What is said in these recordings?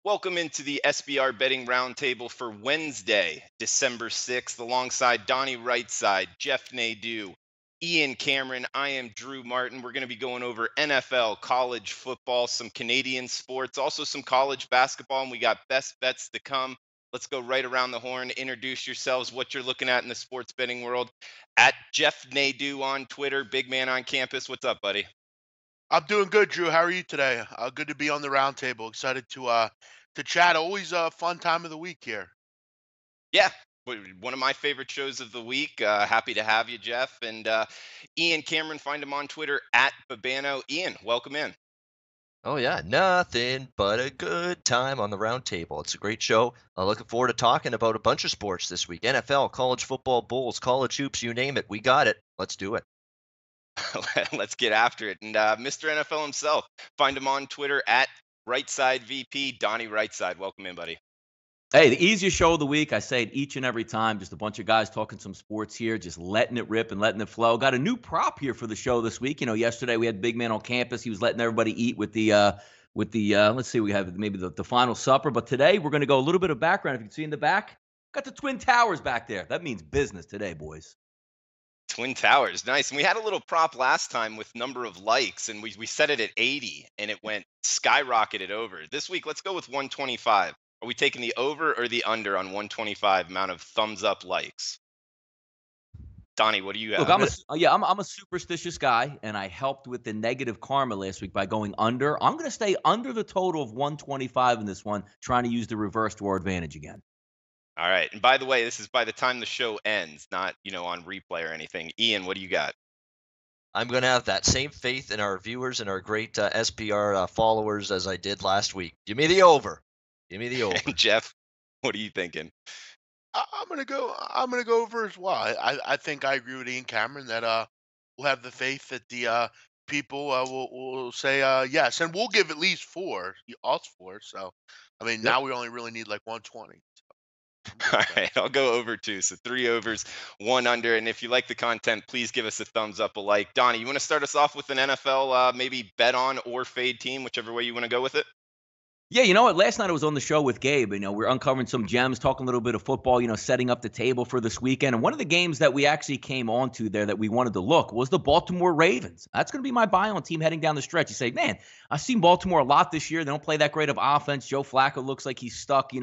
Welcome into the SBR betting roundtable for Wednesday, December 6th, alongside Donnie Rightside, Jeff Nadeau, Ian Cameron. I am Drew Martin. We're going to be going over NFL, college football, some Canadian sports, also some college basketball, and we got best bets to come. Let's go right around the horn. Introduce yourselves, what you're looking at in the sports betting world. At Jeff Nadeau on Twitter, big man on campus. What's up, buddy? I'm doing good, Drew. How are you today? Good to be on the roundtable. Excited to chat. Always a fun time of the week here. Yeah, one of my favorite shows of the week. Happy to have you, Jeff. And Ian Cameron, find him on Twitter at Babano. Ian, welcome in. Oh yeah, nothing but a good time on the round table. It's a great show. Looking forward to talking about a bunch of sports this week. NFL, college football, Bulls, college hoops, you name it. We got it. Let's do it. Let's get after it. And Mr. NFL himself, find him on Twitter at RightSideVP, Donnie Rightside. Welcome in, buddy. Hey, the easiest show of the week. I say it each and every time. Just a bunch of guys talking some sports here, just letting it rip and letting it flow. Got a new prop here for the show this week. You know, yesterday we had Big Man on campus. He was letting everybody eat with the let's see, we have maybe the final supper. But today we're going to go a little bit of background. If you can see in the back, got the Twin Towers back there. That means business today, boys. Twin Towers, nice. And we had a little prop last time with number of likes, and we set it at 80, and it went skyrocketed over. This week, let's go with 125. Are we taking the over or the under on 125 amount of thumbs up likes? Donnie, what do you have? Look, I'm a superstitious guy, and I helped with the negative karma last week by going under. I'm going to stay under the total of 125 in this one, trying to use the reverse to our advantage again. All right. And by the way, this is by the time the show ends, not, on replay or anything. Ian, what do you got? I'm going to have that same faith in our viewers and our great SBR followers as I did last week. Give me the over. Give me the over. Jeff, what are you thinking? I'm gonna go. I'm gonna go over as well. I think I agree with Ian Cameron that we'll have the faith that the people will say yes, and we'll give at least us four. So, I mean, now we only really need like 120. All right, I'll go over two. So 3 overs, 1 under. And if you like the content, please give us a thumbs up, a like. Donnie, you want to start us off with an NFL maybe bet on or fade team, whichever way you want to go with it? Yeah, you know what? Last night I was on the show with Gabe. We're uncovering some gems, talking a little bit of football, setting up the table for this weekend. And one of the games that we actually came on to there that we wanted to look was the Baltimore Ravens. That's going to be my buy on team heading down the stretch. You say, man, I've seen Baltimore a lot this year. They don't play that great of offense. Joe Flacco looks like he's stuck,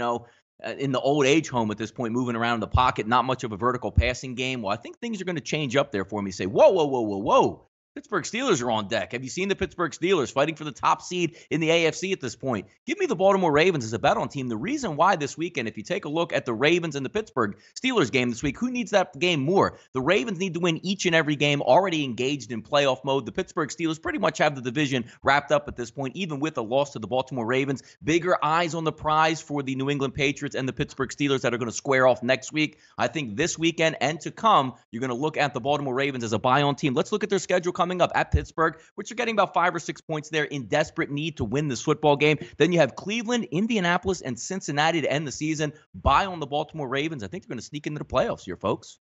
in the old age home at this point, moving around in the pocket, not much of a vertical passing game. Well, I think things are going to change up there for me. Say, whoa, whoa, whoa, whoa, whoa. Pittsburgh Steelers are on deck. Have you seen the Pittsburgh Steelers fighting for the top seed in the AFC at this point? Give me the Baltimore Ravens as a bet on team. The reason why this weekend, if you take a look at the Ravens and the Pittsburgh Steelers game this week, who needs that game more? The Ravens need to win each and every game, already engaged in playoff mode. The Pittsburgh Steelers pretty much have the division wrapped up at this point, even with a loss to the Baltimore Ravens. Bigger eyes on the prize for the New England Patriots and the Pittsburgh Steelers that are going to square off next week. I think this weekend and to come, you're going to look at the Baltimore Ravens as a buy on team. Let's look at their schedule coming up at Pittsburgh, which are getting about 5 or 6 points there in desperate need to win this football game. Then you have Cleveland, Indianapolis, and Cincinnati to end the season. Buy on the Baltimore Ravens. I think they're going to sneak into the playoffs here, folks.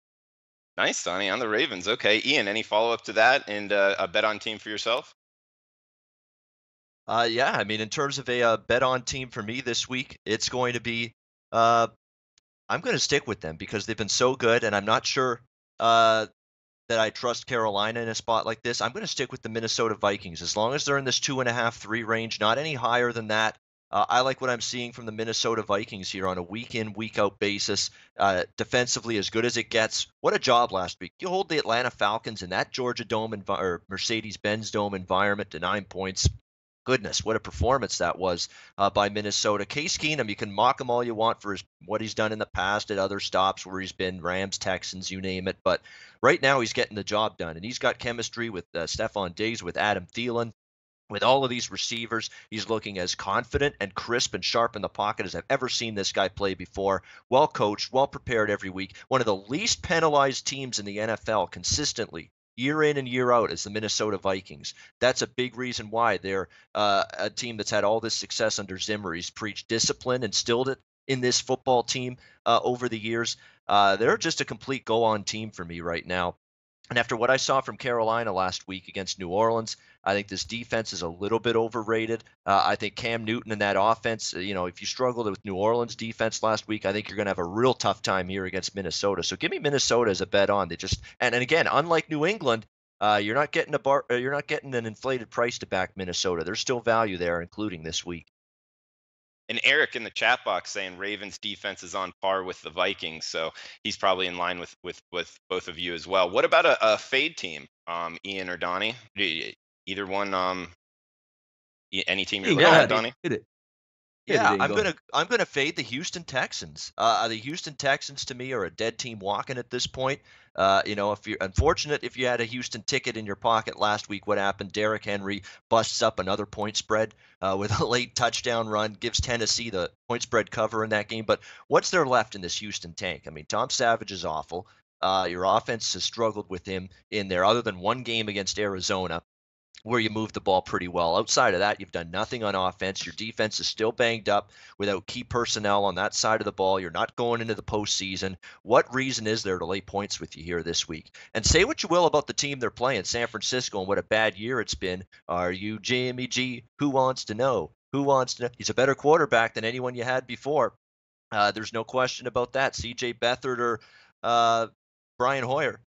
Nice, Sonny, on the Ravens. Okay, Ian, any follow-up to that and a bet on team for yourself? Yeah, I mean, in terms of a bet on team for me this week, it's going to be I'm going to stick with them because they've been so good, and I'm not sure that I trust Carolina in a spot like this. I'm going to stick with the Minnesota Vikings as long as they're in this 2.5, 3 range, not any higher than that. I like what I'm seeing from the Minnesota Vikings here on a week-in, week-out basis. Defensively, as good as it gets. What a job last week. You hold the Atlanta Falcons in that Georgia Dome or Mercedes-Benz Dome environment to 9 points. Goodness, what a performance that was by Minnesota. Case Keenum, you can mock him all you want for what he's done in the past at other stops where he's been Rams, Texans, you name it. But right now he's getting the job done, and he's got chemistry with Stephon Diggs, with Adam Thielen. With all of these receivers, he's looking as confident and crisp and sharp in the pocket as I've ever seen this guy play before. Well coached, well prepared every week. One of the least penalized teams in the NFL consistently, year in and year out, is the Minnesota Vikings. That's a big reason why they're a team that's had all this success under Zimmer. He's preached discipline, instilled it in this football team over the years. They're just a complete go-on team for me right now. And after what I saw from Carolina last week against New Orleans, I think this defense is a little bit overrated. I think Cam Newton and that offense, if you struggled with New Orleans defense last week, I think you're going to have a real tough time here against Minnesota. So give me Minnesota as a bet on. They just and again, unlike New England, you're not getting you're not getting an inflated price to back Minnesota. There's still value there, including this week. And Eric in the chat box saying Ravens defense is on par with the Vikings, so he's probably in line with both of you as well. What about a fade team, Ian or Donnie? Either one, any team you're Ian, looking go at, ahead. Donnie? Hit it. Yeah, Ian, I'm gonna fade the Houston Texans. The Houston Texans to me are a dead team walking at this point. If you're unfortunate, if you had a Houston ticket in your pocket last week, what happened? Derrick Henry busts up another point spread with a late touchdown run, gives Tennessee the point spread cover in that game. But what's there left in this Houston tank? I mean, Tom Savage is awful. Your offense has struggled with him in there, other than one game against Arizona, where you move the ball pretty well. Outside of that, you've done nothing on offense. Your defense is still banged up without key personnel on that side of the ball. You're not going into the postseason. What reason is there to lay points with you here this week? And say what you will about the team they're playing, San Francisco, and what a bad year it's been. Are you Jimmy G? Who wants to know? Who wants to know? He's a better quarterback than anyone you had before. There's no question about that. C.J. Beathard or Brian Hoyer.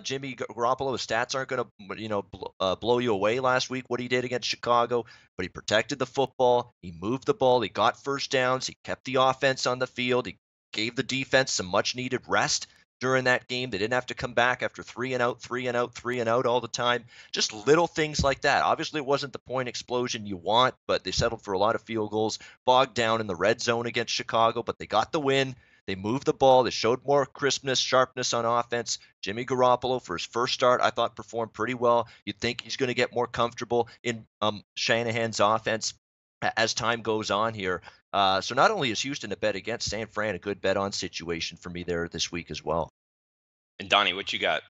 Jimmy Garoppolo's stats aren't going to, blow you away last week, what he did against Chicago, but he protected the football. He moved the ball. He got first downs. He kept the offense on the field. He gave the defense some much needed rest during that game. They didn't have to come back after 3 and out, 3 and out, 3 and out all the time. Just little things like that. Obviously, it wasn't the point explosion you want, but they settled for a lot of field goals, bogged down in the red zone against Chicago, but they got the win. They moved the ball. They showed more crispness, sharpness on offense. Jimmy Garoppolo, for his first start, I thought performed pretty well. You'd think he's going to get more comfortable in Shanahan's offense as time goes on here. So not only is Houston a bet against, San Fran a good bet on situation for me there this week as well. And Donnie, what you got?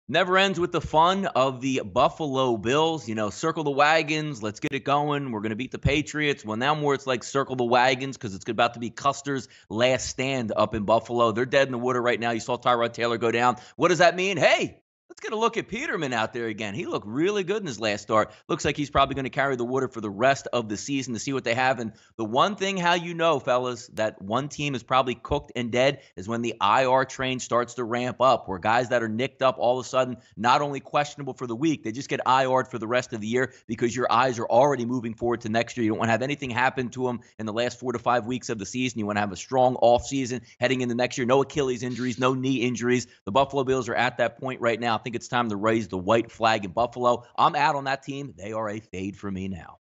Never ends with the fun of the Buffalo Bills. Circle the wagons. Let's get it going. We're going to beat the Patriots. Well, now more it's like circle the wagons because it's about to be Custer's last stand up in Buffalo. They're dead in the water right now. You saw Tyrod Taylor go down. What does that mean? Hey, let's get a look at Peterman out there again. He looked really good in his last start. Looks like he's probably going to carry the water for the rest of the season to see what they have. And the one thing how you know, fellas, that one team is probably cooked and dead is when the IR train starts to ramp up, where guys that are nicked up all of a sudden, not only questionable for the week, they just get IR'd for the rest of the year because your eyes are already moving forward to next year. You don't want to have anything happen to them in the last 4 to 5 weeks of the season. You want to have a strong offseason heading into next year. No Achilles injuries, no knee injuries. The Buffalo Bills are at that point right now. I think it's time to raise the white flag in Buffalo. I'm out on that team. They are a fade for me now.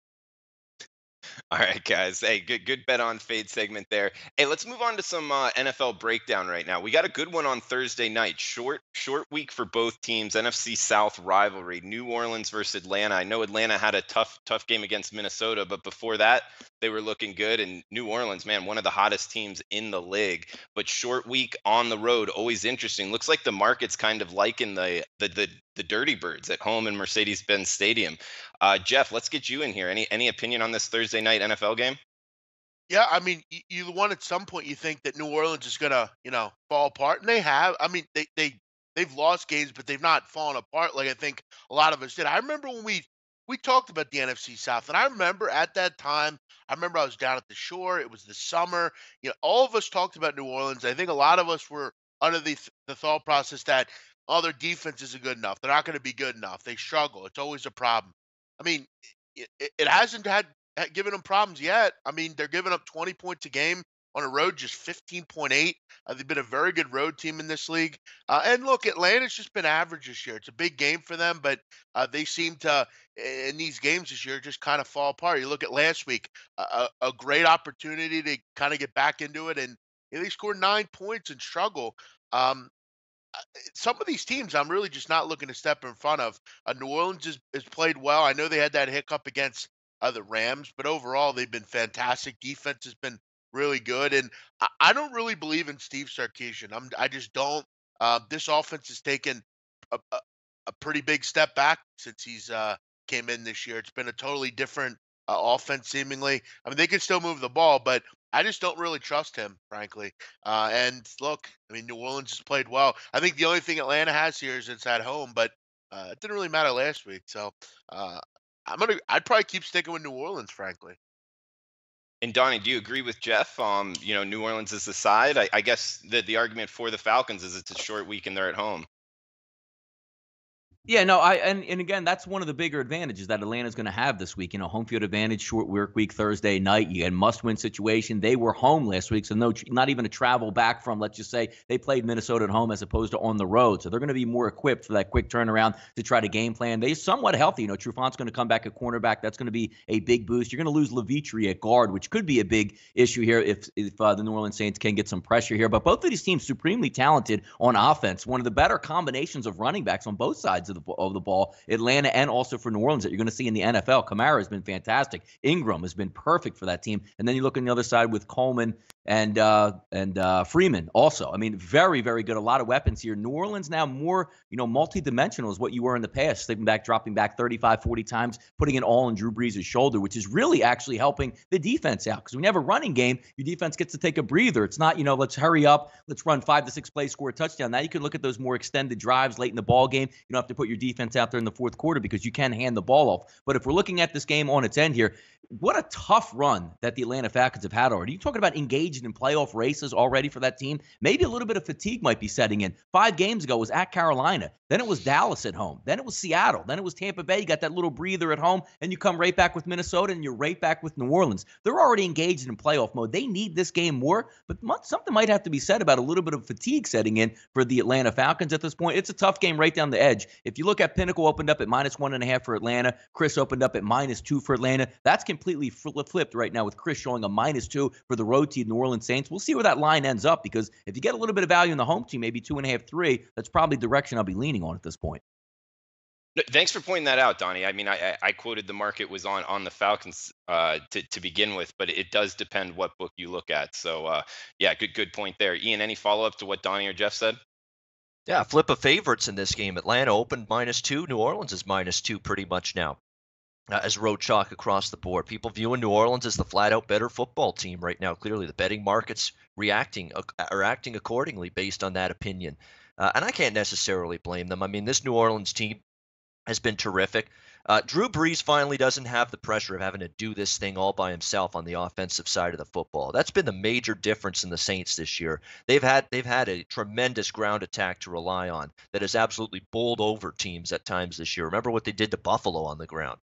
All right, guys. Hey, good bet on fade segment there. Hey, let's move on to some NFL breakdown right now. We got a good one on Thursday night. Short week for both teams. NFC South rivalry. New Orleans versus Atlanta. I know Atlanta had a tough game against Minnesota, but before that, they were looking good. And New Orleans, man, one of the hottest teams in the league. But short week on the road, always interesting. Looks like the market's kind of liking the Dirty Birds at home in Mercedes-Benz Stadium. Jeff, let's get you in here. Any opinion on this Thursday night NFL game? Yeah, I mean, you want at some point you think that New Orleans is gonna, fall apart, and they have. I mean, they've lost games, but they've not fallen apart like I think a lot of us did. I remember when we talked about the NFC South, and I remember at that time, I remember I was down at the shore. It was the summer. All of us talked about New Orleans. I think a lot of us were under the thought process that their defense isn't good enough. They're not going to be good enough. They struggle. It's always a problem. I mean, it hasn't given them problems yet. I mean, they're giving up 20 points a game on a road, just 15.8. They've been a very good road team in this league. And look, Atlanta's just been average this year. It's a big game for them, but they seem to, in these games this year, just kind of fall apart. You look at last week, a great opportunity to kind of get back into it, and they scored 9 points and struggle. Some of these teams I'm really just not looking to step in front of. New Orleans has played well. I know they had that hiccup against the Rams, but overall they've been fantastic. Defense has been really good, and I don't really believe in Steve Sarkisian. I just don't. This offense has taken a pretty big step back since he's came in this year. It's been a totally different offense, seemingly. I mean, they can still move the ball, but I just don't really trust him, frankly. And look, I mean, New Orleans has played well. I think the only thing Atlanta has here is it's at home, but it didn't really matter last week. So uh, I'd probably keep sticking with New Orleans, frankly. And Donnie, do you agree with Jeff? New Orleans is the side. I guess the argument for the Falcons is it's a short week and they're at home. Yeah, no, and again, that's one of the bigger advantages that Atlanta's going to have this week. Home field advantage, short work week, Thursday night. You had must-win situation. They were home last week, so not even a travel back from. Let's just say they played Minnesota at home as opposed to on the road, so they're going to be more equipped for that quick turnaround to try to game plan. They're somewhat healthy. Trufant's going to come back at cornerback. That's going to be a big boost. You're going to lose Levitri at guard, which could be a big issue here if the New Orleans Saints can get some pressure here. But both of these teams supremely talented on offense. One of the better combinations of running backs on both sides of the ball, Atlanta and also for New Orleans, that you're going to see in the NFL. Kamara has been fantastic. Ingram has been perfect for that team. And then you look on the other side with Coleman and Freeman also. I mean, very, very good. A lot of weapons here. New Orleans now more, multi-dimensional is what you were in the past. Stepping back, dropping back 35, 40 times, putting it all on Drew Brees' shoulder, which is really actually helping the defense out. Because when you have a running game, your defense gets to take a breather. It's not, let's hurry up, let's run 5 to 6 plays, score a touchdown. Now you can look at those more extended drives late in the ball game. You don't have to put your defense out there in the fourth quarter because you can hand the ball off. But if we're looking at this game on its end here, what a tough run that the Atlanta Falcons have had already. You're talking about engaged in playoff races already for that team. Maybe a little bit of fatigue might be setting in. 5 games ago was at Carolina. Then it was Dallas at home. Then it was Seattle. Then it was Tampa Bay. You got that little breather at home, and you come right back with Minnesota, and you're right back with New Orleans. They're already engaged in playoff mode. They need this game more, but something might have to be said about a little bit of fatigue setting in for the Atlanta Falcons at this point. It's a tough game right down the edge. If you look at Pinnacle, opened up at -1.5 for Atlanta. Chris opened up at -2 for Atlanta. That's completely flipped right now with Chris showing a -2 for the road team, New Orleans Saints. We'll see where that line ends up because if you get a little bit of value in the home team, maybe 2.5, 3, that's probably the direction I'll be leaning on at this point. Thanks for pointing that out, Donnie. I mean, I quoted the market was on the Falcons to begin with, but it does depend what book you look at. So, yeah, good point there. Ian, any follow-up to what Donnie or Jeff said? Yeah, flip of favorites in this game. Atlanta opened -2. New Orleans is -2 pretty much now. As road chalk across the board. People viewing New Orleans as the flat-out better football team right now. Clearly, the betting market's acting accordingly based on that opinion. And I can't necessarily blame them. I mean, this New Orleans team has been terrific. Drew Brees finally doesn't have the pressure of having to do this thing all by himself on the offensive side of the football. That's been the major difference in the Saints this year. They've had a tremendous ground attack to rely on that has absolutely bowled over teams at times this year. Remember what they did to Buffalo on the ground.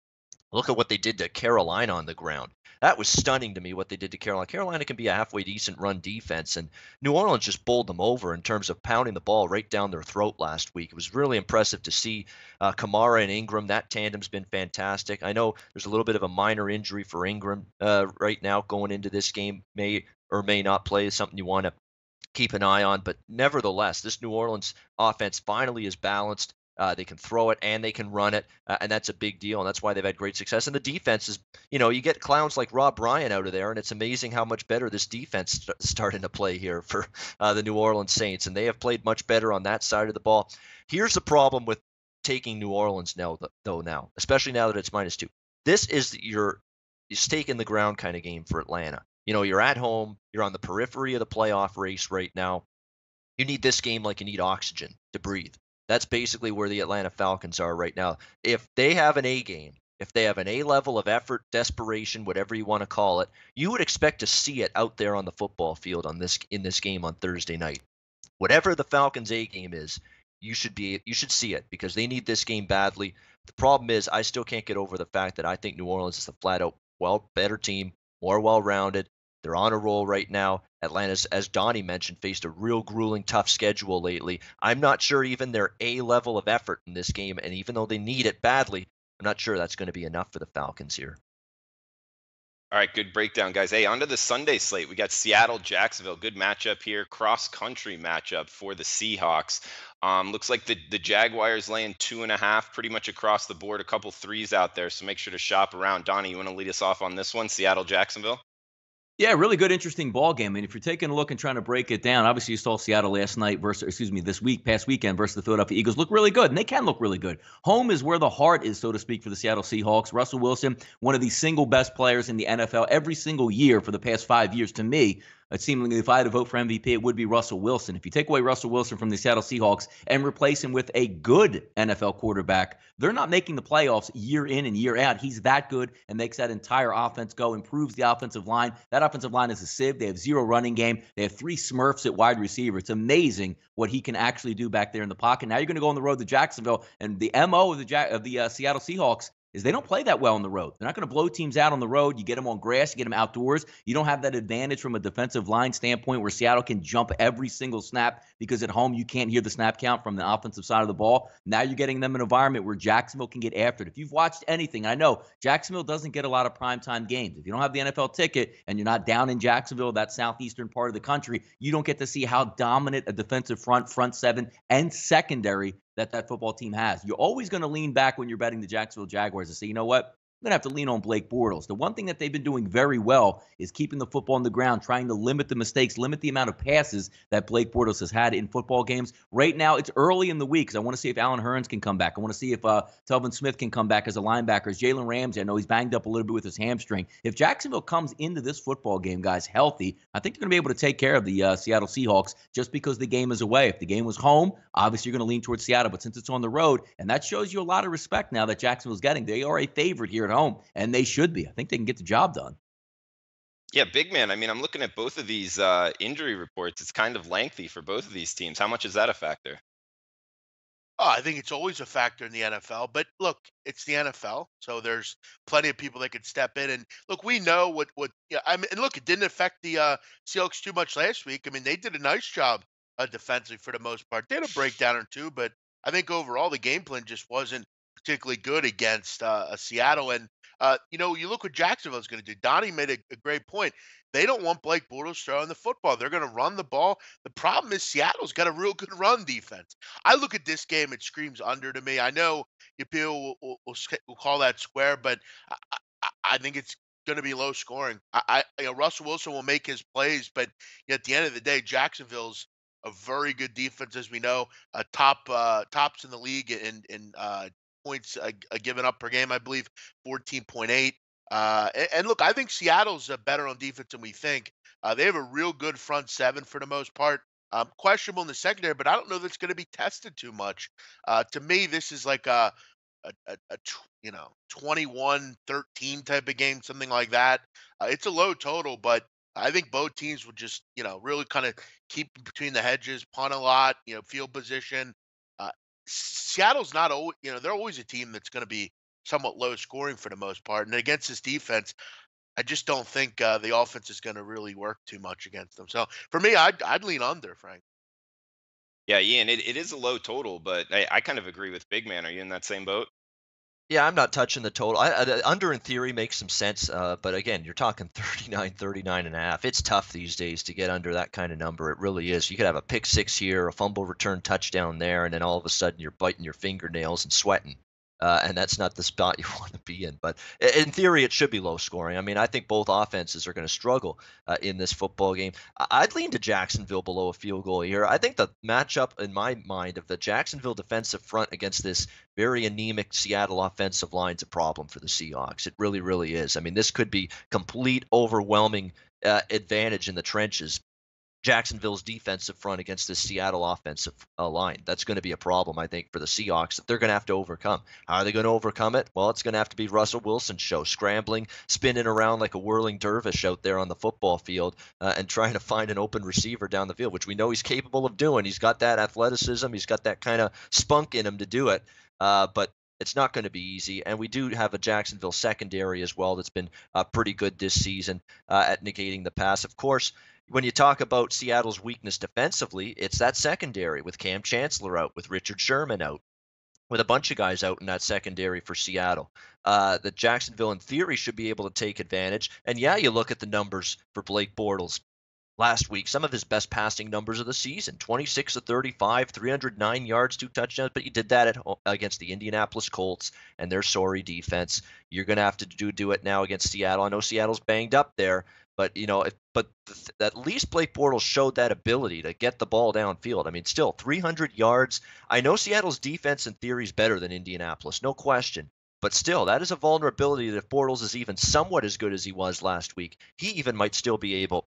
Look at what they did to Carolina on the ground. That was stunning to me what they did to Carolina. Carolina can be a halfway decent run defense, and New Orleans just bowled them over in terms of pounding the ball right down their throat last week. It was really impressive to see Kamara and Ingram. That tandem's been fantastic. I know there's a little bit of a minor injury for Ingram right now going into this game. May or may not play. Is something you want to keep an eye on, but nevertheless, this New Orleans offense finally is balanced. They can throw it and they can run it, and that's a big deal, and that's why they've had great success. And the defense is, you get clowns like Rob Ryan out of there, and it's amazing how much better this defense starting to play here for the New Orleans Saints, and they have played much better on that side of the ball. Here's the problem with taking New Orleans now, especially now that it's -2. This is your stake in the ground kind of game for Atlanta. You're at home, you're on the periphery of the playoff race right now. You need this game like you need oxygen to breathe. That's basically where the Atlanta Falcons are right now. If they have an A game, if they have an A level of effort, desperation, whatever you want to call it, you would expect to see it out there on the football field in this game on Thursday night. Whatever the Falcons' A game is, you should see it because they need this game badly. The problem is I still can't get over the fact that I think New Orleans is the flat out better team, more well-rounded. They're on a roll right now. Atlanta's, as Donnie mentioned, faced a real grueling, tough schedule lately. I'm not sure even their A level of effort in this game, and even though they need it badly, I'm not sure that's going to be enough for the Falcons here. All right, good breakdown, guys. Hey, on to the Sunday slate. We got Seattle, Jacksonville. Good matchup here. Cross-country matchup for the Seahawks. Looks like the Jaguars laying 2.5 pretty much across the board. A couple threes out there, so make sure to shop around. Donnie, you want to lead us off on this one, Seattle, Jacksonville? Yeah, really good, interesting ball game. And if you're taking a look and trying to break it down, obviously you saw Seattle last night past weekend versus the Philadelphia Eagles look really good, and they can look really good. Home is where the heart is, so to speak, for the Seattle Seahawks. Russell Wilson, one of the single best players in the NFL every single year for the past 5 years. To me, it seemingly, if I had to vote for MVP, it would be Russell Wilson. If you take away Russell Wilson from the Seattle Seahawks and replace him with a good NFL quarterback, they're not making the playoffs year in and year out. He's that good and makes that entire offense go, improves the offensive line. That offensive line is a sieve. They have zero running game. They have 3 Smurfs at wide receiver. It's amazing what he can actually do back there in the pocket. Now you're going to go on the road to Jacksonville, and the MO of the Seattle Seahawks is they don't play that well on the road. They're not going to blow teams out on the road. You get them on grass, you get them outdoors. You don't have that advantage from a defensive line standpoint where Seattle can jump every single snap because at home you can't hear the snap count from the offensive side of the ball. Now you're getting them an environment where Jacksonville can get after it. If you've watched anything, I know Jacksonville doesn't get a lot of primetime games. If you don't have the NFL ticket and you're not down in Jacksonville, that southeastern part of the country, you don't get to see how dominant a defensive front seven, and secondary that football team has. You're always going to lean back when you're betting the Jacksonville Jaguars and say, you know what? I'm going to have to lean on Blake Bortles. The one thing that they've been doing very well is keeping the football on the ground, trying to limit the mistakes, limit the amount of passes that Blake Bortles has had in football games. Right now, it's early in the week because I want to see if Allen Hurns can come back. I want to see if Telvin Smith can come back as a linebacker. Jalen Ramsey, I know he's banged up a little bit with his hamstring. If Jacksonville comes into this football game, guys, healthy, I think they're going to be able to take care of the Seattle Seahawks just because the game is away. If the game was home, obviously you're going to lean towards Seattle. But since it's on the road, and that shows you a lot of respect now that Jacksonville's getting, they are a favorite here at home, and they should be. I think they can get the job done. Yeah, big man. I mean, I'm looking at both of these injury reports. It's kind of lengthy for both of these teams. How much is that a factor? Oh, I think it's always a factor in the NFL. But look, it's the NFL, so there's plenty of people that could step in. And look, we know what. Yeah, I mean, and look, it didn't affect the Seahawks too much last week. I mean, they did a nice job defensively for the most part. They had a breakdown or two, but I think overall the game plan just wasn't particularly good against Seattle. And you look what Jacksonville's going to do. Donnie made a great point. They don't want Blake Bortles throwing the football. They're going to run the ball. The problem is Seattle's got a real good run defense. I look at this game; it screams under to me. I know people will call that square, but I think it's going to be low scoring. Russell Wilson will make his plays, but at the end of the day, Jacksonville's a very good defense, as we know, tops in the league in points given up per game, I believe 14.8. And look, I think Seattle's better on defense than we think. They have a real good front seven for the most part. Questionable in the secondary, but I don't know that's going to be tested too much. To me, this is like a 21-13 type of game, something like that. It's a low total, but I think both teams would just, really kind of keep between the hedges, punt a lot, field position. Seattle's not always, they're always a team that's going to be somewhat low scoring for the most part. And against this defense, I just don't think the offense is going to really work too much against them. So for me, I'd lean under, Frank. Yeah, Ian, it is a low total, but I kind of agree with Big Man. Are you in that same boat? Yeah, I'm not touching the total. Under in theory makes some sense, but again, you're talking 39 and a half. It's tough these days to get under that kind of number. It really is. You could have a pick six here, a fumble return touchdown there, and then all of a sudden you're biting your fingernails and sweating. And that's not the spot you want to be in. But in theory, it should be low scoring. I mean, I think both offenses are going to struggle in this football game. I'd lean to Jacksonville below a field goal here. I think the matchup in my mind of the Jacksonville defensive front against this very anemic Seattle offensive line is a problem for the Seahawks. It really, really is. I mean, this could be complete overwhelming advantage in the trenches. Jacksonville's defensive front against this Seattle offensive line. That's going to be a problem, I think, for the Seahawks that they're going to have to overcome. How are they going to overcome it? Well, it's going to have to be Russell Wilson's show, scrambling, spinning around like a whirling dervish out there on the football field and trying to find an open receiver down the field, which we know he's capable of doing. He's got that athleticism. He's got that kind of spunk in him to do it. But it's not going to be easy, and we do have a Jacksonville secondary as well that's been pretty good this season at negating the pass. Of course, when you talk about Seattle's weakness defensively, it's that secondary with Cam Chancellor out, with Richard Sherman out, with a bunch of guys out in that secondary for Seattle. That Jacksonville, in theory, should be able to take advantage. And yeah, you look at the numbers for Blake Bortles last week, some of his best passing numbers of the season, 26 of 35, 309 yards, 2 touchdowns, but you did that against the Indianapolis Colts and their sorry defense. You're going to have to do it now against Seattle. I know Seattle's banged up there, But at least Blake Bortles showed that ability to get the ball downfield. I mean, still 300 yards. I know Seattle's defense in theory is better than Indianapolis, no question. But still, that is a vulnerability that if Bortles is even somewhat as good as he was last week, he even might still be able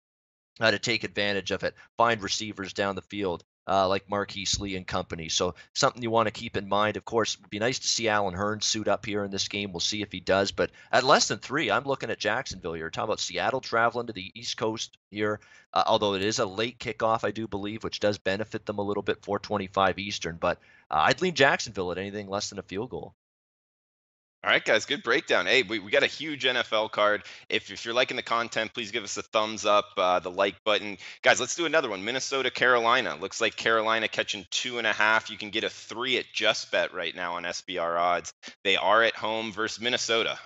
to take advantage of it, find receivers down the field like Marquise Lee and company. So something you want to keep in mind. Of course, it would be nice to see Allen Hurns suit up here in this game. We'll see if he does. But at less than 3, I'm looking at Jacksonville here. Talking about Seattle traveling to the East Coast here, although it is a late kickoff, I do believe, which does benefit them a little bit, 4:25 Eastern. But I'd lean Jacksonville at anything less than a field goal. All right, guys, good breakdown. Hey, we got a huge NFL card. If you're liking the content, please give us a thumbs up, the like button. Guys, let's do another one. Minnesota, Carolina. Looks like Carolina catching 2.5. You can get a 3 at Just Bet right now on SBR odds. They are at home versus Minnesota.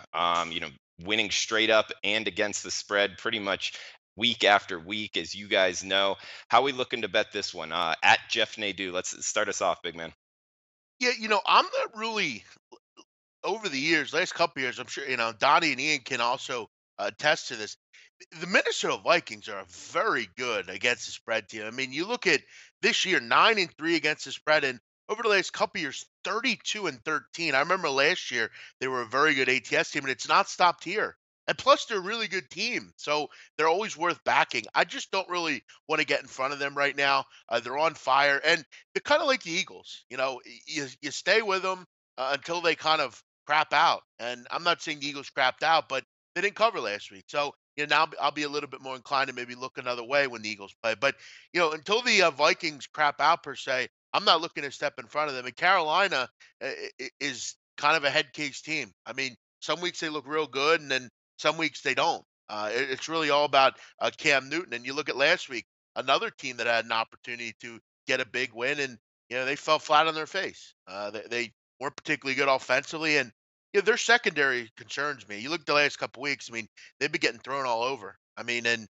Winning straight up and against the spread pretty much week after week, as you guys know. How are we looking to bet this one? At Jeff Nadeau. Let's start us off, big man. Yeah, I'm not really over the years, last couple years, I'm sure, Donnie and Ian can also attest to this. The Minnesota Vikings are very good against the spread team. I mean, you look at this year, 9-3 against the spread, and over the last couple years, 32-13. I remember last year they were a very good ATS team, and it's not stopped here. And plus, they're a really good team, so they're always worth backing. I just don't really want to get in front of them right now. They're on fire, and they're kind of like the Eagles. You stay with them until they kind of crap out. And I'm not saying the Eagles crapped out, but they didn't cover last week. So, now I'll be a little bit more inclined to maybe look another way when the Eagles play. But, until the Vikings crap out per se, I'm not looking to step in front of them. And Carolina is kind of a head case team. I mean, some weeks they look real good, and then some weeks they don't. It's really all about Cam Newton. And you look at last week, another team that had an opportunity to get a big win, and they fell flat on their face. They weren't particularly good offensively, and their secondary concerns me. You look at the last couple weeks. I mean, they've been getting thrown all over. I mean, and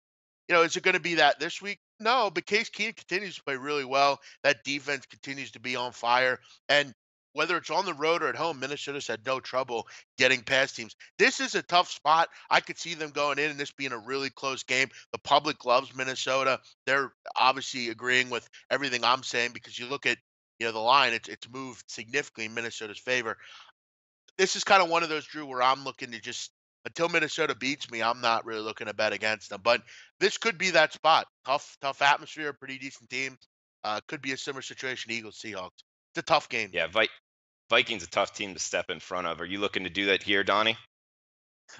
is it going to be that this week? No, but Case Keenum continues to play really well. That defense continues to be on fire, and whether it's on the road or at home, Minnesota's had no trouble getting past teams. This is a tough spot. I could see them going in and this being a really close game. The public loves Minnesota. They're obviously agreeing with everything I'm saying because you look at the line, it's moved significantly in Minnesota's favor. This is kind of one of those, Drew, where I'm looking to just, until Minnesota beats me, I'm not really looking to bet against them. But this could be that spot. Tough atmosphere, pretty decent team. Could be a similar situation to Eagles Seahawks. It's a tough game. Yeah, Vikings a tough team to step in front of. Are you looking to do that here, Donnie?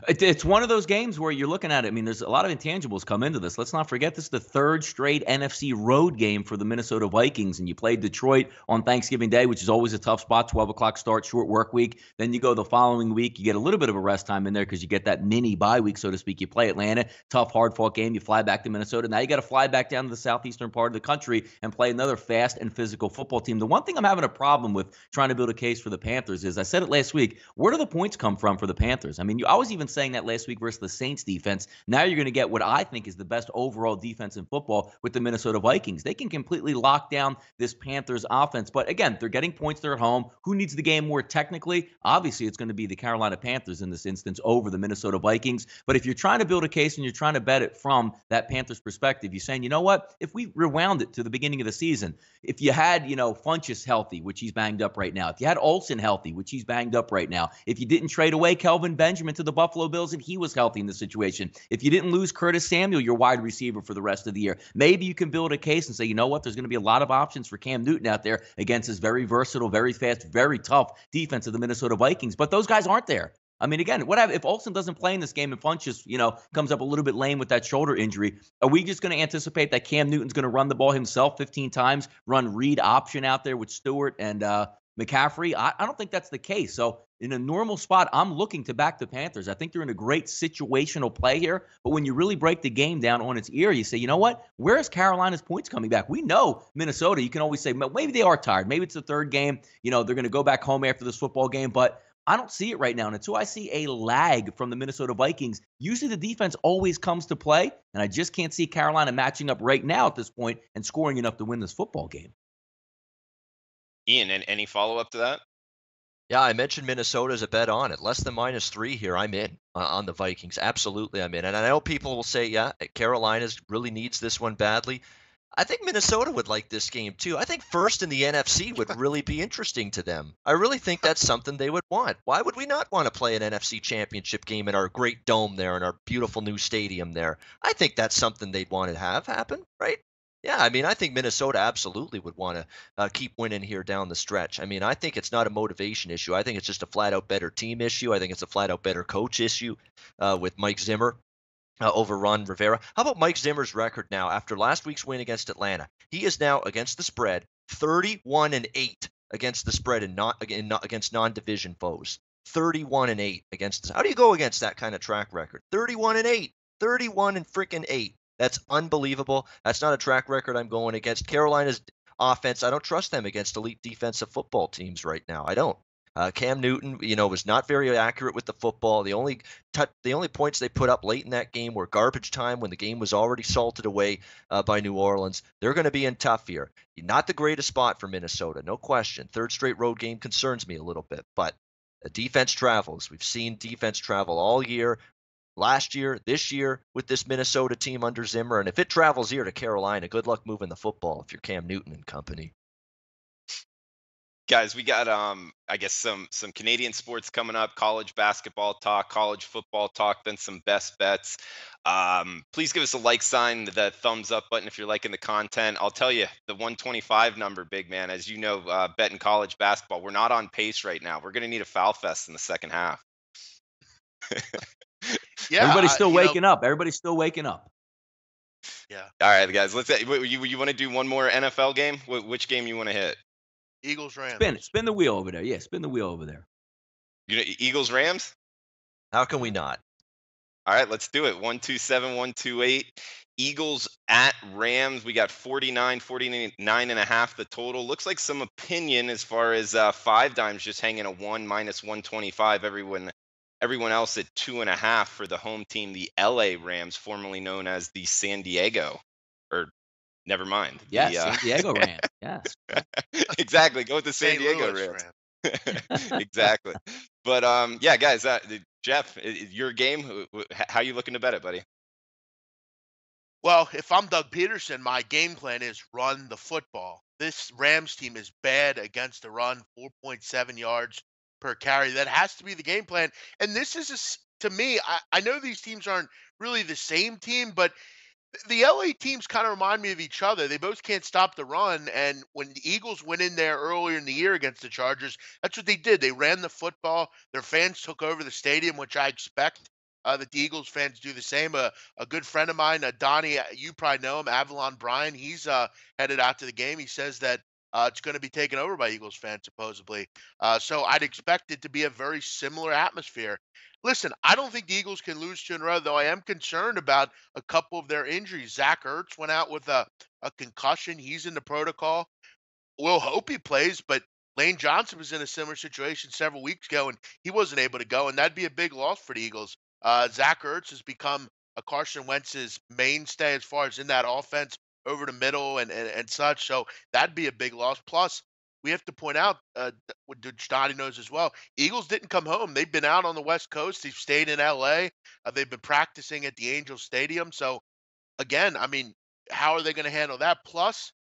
It's one of those games where you're looking at it. I mean, there's a lot of intangibles come into this. Let's not forget this is the 3rd straight NFC road game for the Minnesota Vikings, and you played Detroit on Thanksgiving Day, which is always a tough spot, 12 o'clock start, short work week. Then you go the following week. You get a little bit of a rest time in there because you get that mini bye week, so to speak. You play Atlanta, tough, hard-fought game. You fly back to Minnesota. Now you got to fly back down to the southeastern part of the country and play another fast and physical football team. The one thing I'm having a problem with trying to build a case for the Panthers is, I said it last week, where do the points come from for the Panthers? I mean, I was even saying that last week versus the Saints defense. Now you're going to get what I think is the best overall defense in football with the Minnesota Vikings. They can completely lock down this Panthers offense. But again, they're getting points. They're at home. Who needs the game more technically? Obviously, it's going to be the Carolina Panthers in this instance over the Minnesota Vikings. But if you're trying to build a case and you're trying to bet it from that Panthers perspective, you're saying, you know what? If we rewound it to the beginning of the season, if you had, Funchess healthy, which he's banged up right now, if you had Olsen healthy, which he's banged up right now, if you didn't trade away Kelvin Benjamin to the Buffalo Bills and he was healthy in the situation, if you didn't lose Curtis Samuel, your wide receiver, for the rest of the year, maybe you can build a case and say, you know what, there's going to be a lot of options for Cam Newton out there against this very versatile, very fast, very tough defense of the Minnesota Vikings. But those guys aren't there. I mean, again, what if Olsen doesn't play in this game and Funchess, comes up a little bit lame with that shoulder injury? Are we just going to anticipate that Cam Newton's going to run the ball himself 15 times, run read option out there with Stewart and McCaffrey? I don't think that's the case. So in a normal spot, I'm looking to back the Panthers. I think they're in a great situational play here. But when you really break the game down on its ear, you say, you know what? Where is Carolina's points coming back? We know Minnesota. You can always say, maybe they are tired. Maybe it's the 3rd game. They're going to go back home after this football game. But I don't see it right now. And until I see a lag from the Minnesota Vikings, usually the defense always comes to play. And I just can't see Carolina matching up right now at this point and scoring enough to win this football game. Ian, any follow-up to that? Yeah, I mentioned Minnesota as a bet on it. Less than -3 here. I'm in on the Vikings. Absolutely, I'm in. And I know people will say, yeah, Carolina really needs this one badly. I think Minnesota would like this game too. I think first in the NFC would really be interesting to them. I really think that's something they would want. Why would we not want to play an NFC championship game in our great dome there, in our beautiful new stadium there? I think that's something they'd want to have happen, right? Yeah, I mean, I think Minnesota absolutely would want to keep winning here down the stretch. I mean, I think it's not a motivation issue. I think it's just a flat out better team issue. I think it's a flat out better coach issue with Mike Zimmer over Ron Rivera. How about Mike Zimmer's record now after last week's win against Atlanta? He is now against the spread 31-8 against the spread and not against non-division foes. 31-8 against. How do you go against that kind of track record? 31-8, 31-8. That's unbelievable. That's not a track record I'm going against. Carolina's offense, I don't trust them against elite defensive football teams right now. I don't. Cam Newton, was not very accurate with the football. The only points they put up late in that game were garbage time when the game was already salted away by New Orleans. They're going to be in tough here. Not the greatest spot for Minnesota, no question. Third straight road game concerns me a little bit, but defense travels. We've seen defense travel all year. Last year, this year, with this Minnesota team under Zimmer, and if it travels here to Carolina, good luck moving the football if you're Cam Newton and company. Guys, we got I guess some Canadian sports coming up, college basketball talk, college football talk, then some best bets. Please give us a like sign, the thumbs up button if you're liking the content. I'll tell you, the 125 number, big man, as you know, betting college basketball, we're not on pace right now. We're going to need a foul fest in the second half. Yeah, everybody's still waking up. Everybody's still waking up. Yeah. All right, guys. Let's. You want to do one more NFL game? Which game you want to hit? Eagles Rams. Spin the wheel over there. Yeah, spin the wheel over there. Eagles Rams. How can we not? All right, let's do it. 127, 128. Eagles at Rams. We got 49.5 the total. Looks like some opinion as far as five dimes just hanging a one -125. Everyone else at 2.5 for the home team, the LA Rams, formerly known as the San Diego, or never mind. Yes, San Diego Rams. Yes. Exactly. Go with the San Diego Rams. Exactly. But yeah, guys, Jeff, your game, how you looking to bet it, buddy? Well, if I'm Doug Peterson, my game plan is run the football. This Rams team is bad against the run, 4.7 yards per carry. That has to be the game plan. And this is, to me, I know these teams aren't really the same team, but the LA teams kind of remind me of each other. They both can't stop the run. And when the Eagles went in there earlier in the year against the Chargers, that's what they did. They ran the football. Their fans took over the stadium, which I expect that the Eagles fans do the same. A good friend of mine, Donnie, you probably know him, Avalon Bryan, he's headed out to the game. He says that it's going to be taken over by Eagles fans, supposedly. So I'd expect it to be a very similar atmosphere. Listen, I don't think the Eagles can lose two in a row, though I am concerned about a couple of their injuries. Zach Ertz went out with a concussion. He's in the protocol. We'll hope he plays, but Lane Johnson was in a similar situation several weeks ago, and he wasn't able to go, and that'd be a big loss for the Eagles. Zach Ertz has become a Carson Wentz's mainstay as far as in that offense over the middle and such, so that'd be a big loss. Plus, we have to point out, which Donnie knows as well, Eagles didn't come home. They've been out on the West Coast. They've stayed in L.A. They've been practicing at the Angels Stadium. So, again, I mean, how are they going to handle that? Plus,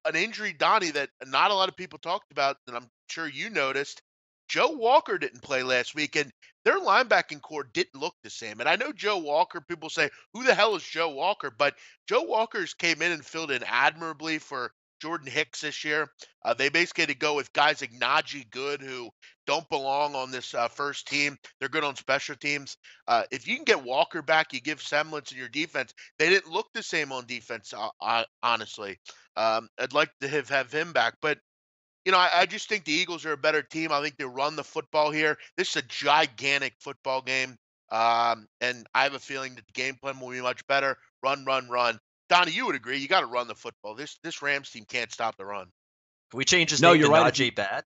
an injury, Donnie, that not a lot of people talked about, and I'm sure you noticed. Joe Walker didn't play last week, and their linebacking core didn't look the same. And I know Joe Walker, people say, who the hell is Joe Walker? But Joe Walker's came in and filled in admirably for Jordan Hicks this year. They basically had to go with guys like Najee Good, who don't belong on this first team. They're good on special teams. If you can get Walker back, you give semblance in your defense. They didn't look the same on defense, honestly. I'd like to have him back. But, I just think the Eagles are a better team. I think they run the football here. This is a gigantic football game. And I have a feeling that the game plan will be much better. Run, run, run. Donnie, you would agree. You got to run the football. This Rams team can't stop the run. Can we change his name to Najee Bad?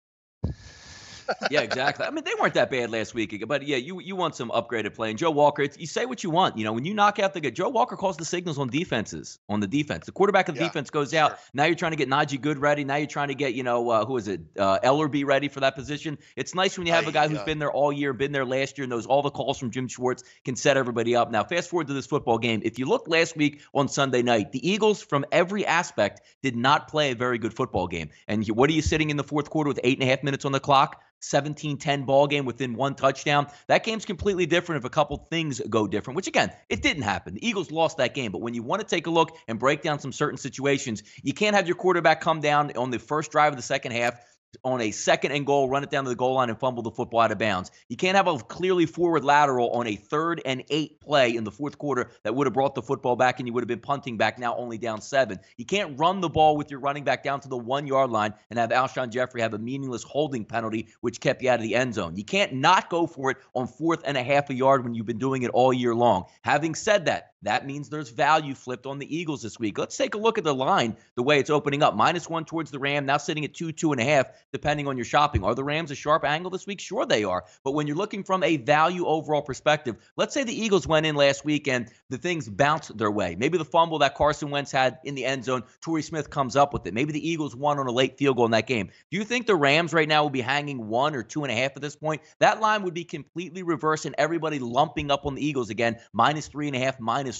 Yeah, exactly. I mean, they weren't that bad last week, but yeah, you want some upgraded play. And Joe Walker, you say what you want. When you knock out Joe Walker calls the signals on defenses, on the defense. The quarterback of the Yeah, defense goes out. sure. Now you're trying to get Najee Good ready. Now you're trying to get, who is it? Ellerbe ready for that position. It's nice when you have a guy who's been there all year, been there last year, knows all the calls from Jim Schwartz, can set everybody up. Now, fast forward to this football game. If you look last week on Sunday night, the Eagles, from every aspect, did not play a very good football game. And what are you sitting in the fourth quarter with 8.5 minutes on the clock? 17-10 ball game within one touchdown. That game's completely different if a couple things go different, which, again, it didn't happen. The Eagles lost that game. But when you want to take a look and break down some certain situations, you can't have your quarterback come down on the first drive of the second half on a 2nd and goal, run it down to the goal line and fumble the football out of bounds. You can't have a clearly forward lateral on a 3rd and 8 play in the fourth quarter that would have brought the football back and you would have been punting back, now only down 7. You can't run the ball with your running back down to the 1-yard line and have Alshon Jeffrey have a meaningless holding penalty, which kept you out of the end zone. You can't not go for it on 4th and a half a yard when you've been doing it all year long. Having said that, that means there's value flipped on the Eagles this week. Let's take a look at the line, the way it's opening up. -1 towards the Ram, now sitting at 2.5, depending on your shopping. Are the Rams a sharp angle this week? Sure they are. But when you're looking from a value overall perspective, let's say the Eagles went in last week and the things bounced their way. Maybe the fumble that Carson Wentz had in the end zone, Torrey Smith comes up with it. Maybe the Eagles won on a late field goal in that game. Do you think the Rams right now will be hanging 1 or 2.5 at this point? That line would be completely reversed and everybody lumping up on the Eagles again, -3.5, -4.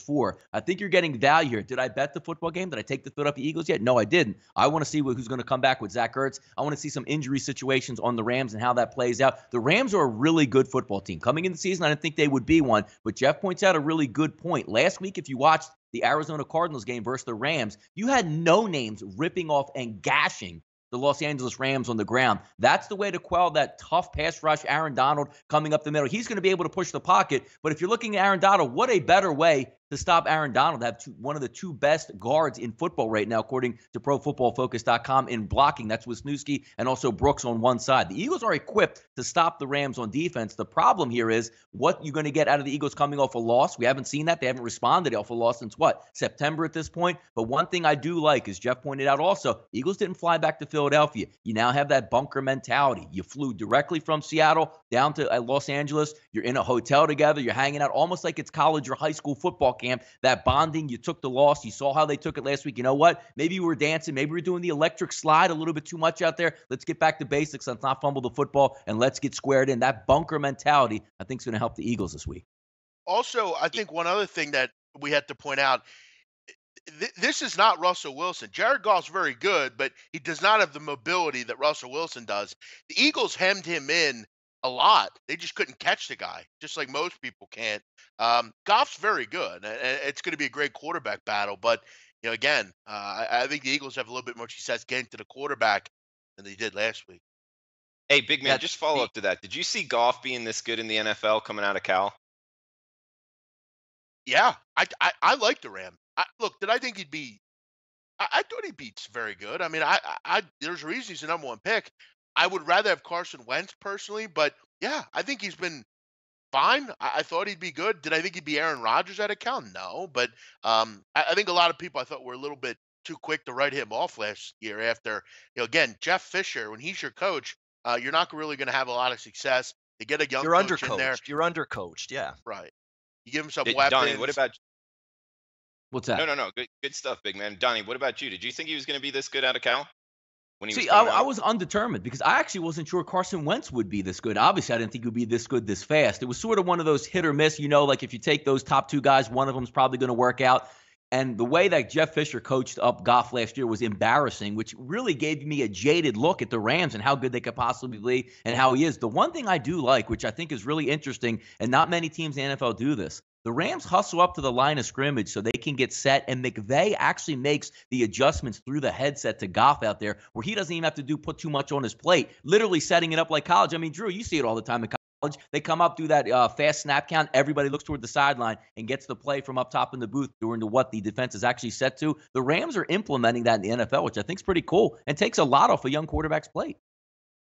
I think you're getting value here. Did I bet the football game? Did I take the Philadelphia Eagles yet? No, I didn't. I want to see who's going to come back with Zach Ertz. I want to see some injury situations on the Rams and how that plays out. The Rams are a really good football team. Coming into the season, I didn't think they would be one, but Jeff points out a really good point. Last week, if you watched the Arizona Cardinals game versus the Rams, you had no names ripping off and gashing the Los Angeles Rams on the ground. That's the way to quell that tough pass rush. Aaron Donald coming up the middle. He's going to be able to push the pocket, but if you're looking at Aaron Donald, what a better way to stop Aaron Donald, have one of the 2 best guards in football right now, according to ProFootballFocus.com, in blocking. That's Wisniewski and also Brooks on one side. The Eagles are equipped to stop the Rams on defense. The problem here is what you're going to get out of the Eagles coming off a loss. We haven't seen that. They haven't responded off a loss since September at this point. But one thing I do like, as Jeff pointed out also, Eagles didn't fly back to Philadelphia. You now have that bunker mentality. You flew directly from Seattle down to Los Angeles. You're in a hotel together. You're hanging out almost like it's college or high school football camp. That bonding, you took the loss. You saw how they took it last week. You know what? Maybe you were dancing. Maybe we're doing the electric slide a little bit too much out there. Let's get back to basics. Let's not fumble the football, and let's get squared in. That bunker mentality, I think, is going to help the Eagles this week. Also, I think one other thing that we have to point out, this is not Russell Wilson. Jared Goff's very good, but he does not have the mobility that Russell Wilson does. The Eagles hemmed him in a lot. They just couldn't catch the guy, just like most people can't. Goff's very good. It's going to be a great quarterback battle, but again, I think the Eagles have a little bit more success getting to the quarterback than they did last week. Hey, big man, just follow up to that. Did you see Goff being this good in the NFL coming out of Cal? Yeah, I like the Ram. Look, did I think he'd be? I thought he beats very good. I mean, there's a reason he's the number 1 pick. I would rather have Carson Wentz personally, but yeah, I think he's been fine. I thought he'd be good. Did I think he'd be Aaron Rodgers at a count? No, but I think a lot of people I thought were a little bit too quick to write him off last year after, again, Jeff Fisher, when he's your coach, you're not really going to have a lot of success. To get a young coach in there. You're undercoached, yeah. Right. You give him some weapons. Donnie, what about What's that? No. Good stuff, big man. Donnie, what about you? Did you think he was going to be this good out of Cal? See, I was undetermined because I actually wasn't sure Carson Wentz would be this good. Obviously, I didn't think he would be this good this fast. It was sort of one of those hit or miss, like if you take those top 2 guys, one of them is probably going to work out. And the way that Jeff Fisher coached up Goff last year was embarrassing, which really gave me a jaded look at the Rams and how good they could possibly be and how he is. The one thing I do like, which I think is really interesting, and not many teams in the NFL do this, the Rams hustle up to the line of scrimmage so they can get set, and McVay actually makes the adjustments through the headset to Goff out there where he doesn't even have to put too much on his plate, literally setting it up like college. I mean, Drew, you see it all the time in college. They come up, do that fast snap count. Everybody looks toward the sideline and gets the play from up top in the booth during what the defense is actually set to. The Rams are implementing that in the NFL, which I think is pretty cool and takes a lot off a young quarterback's plate.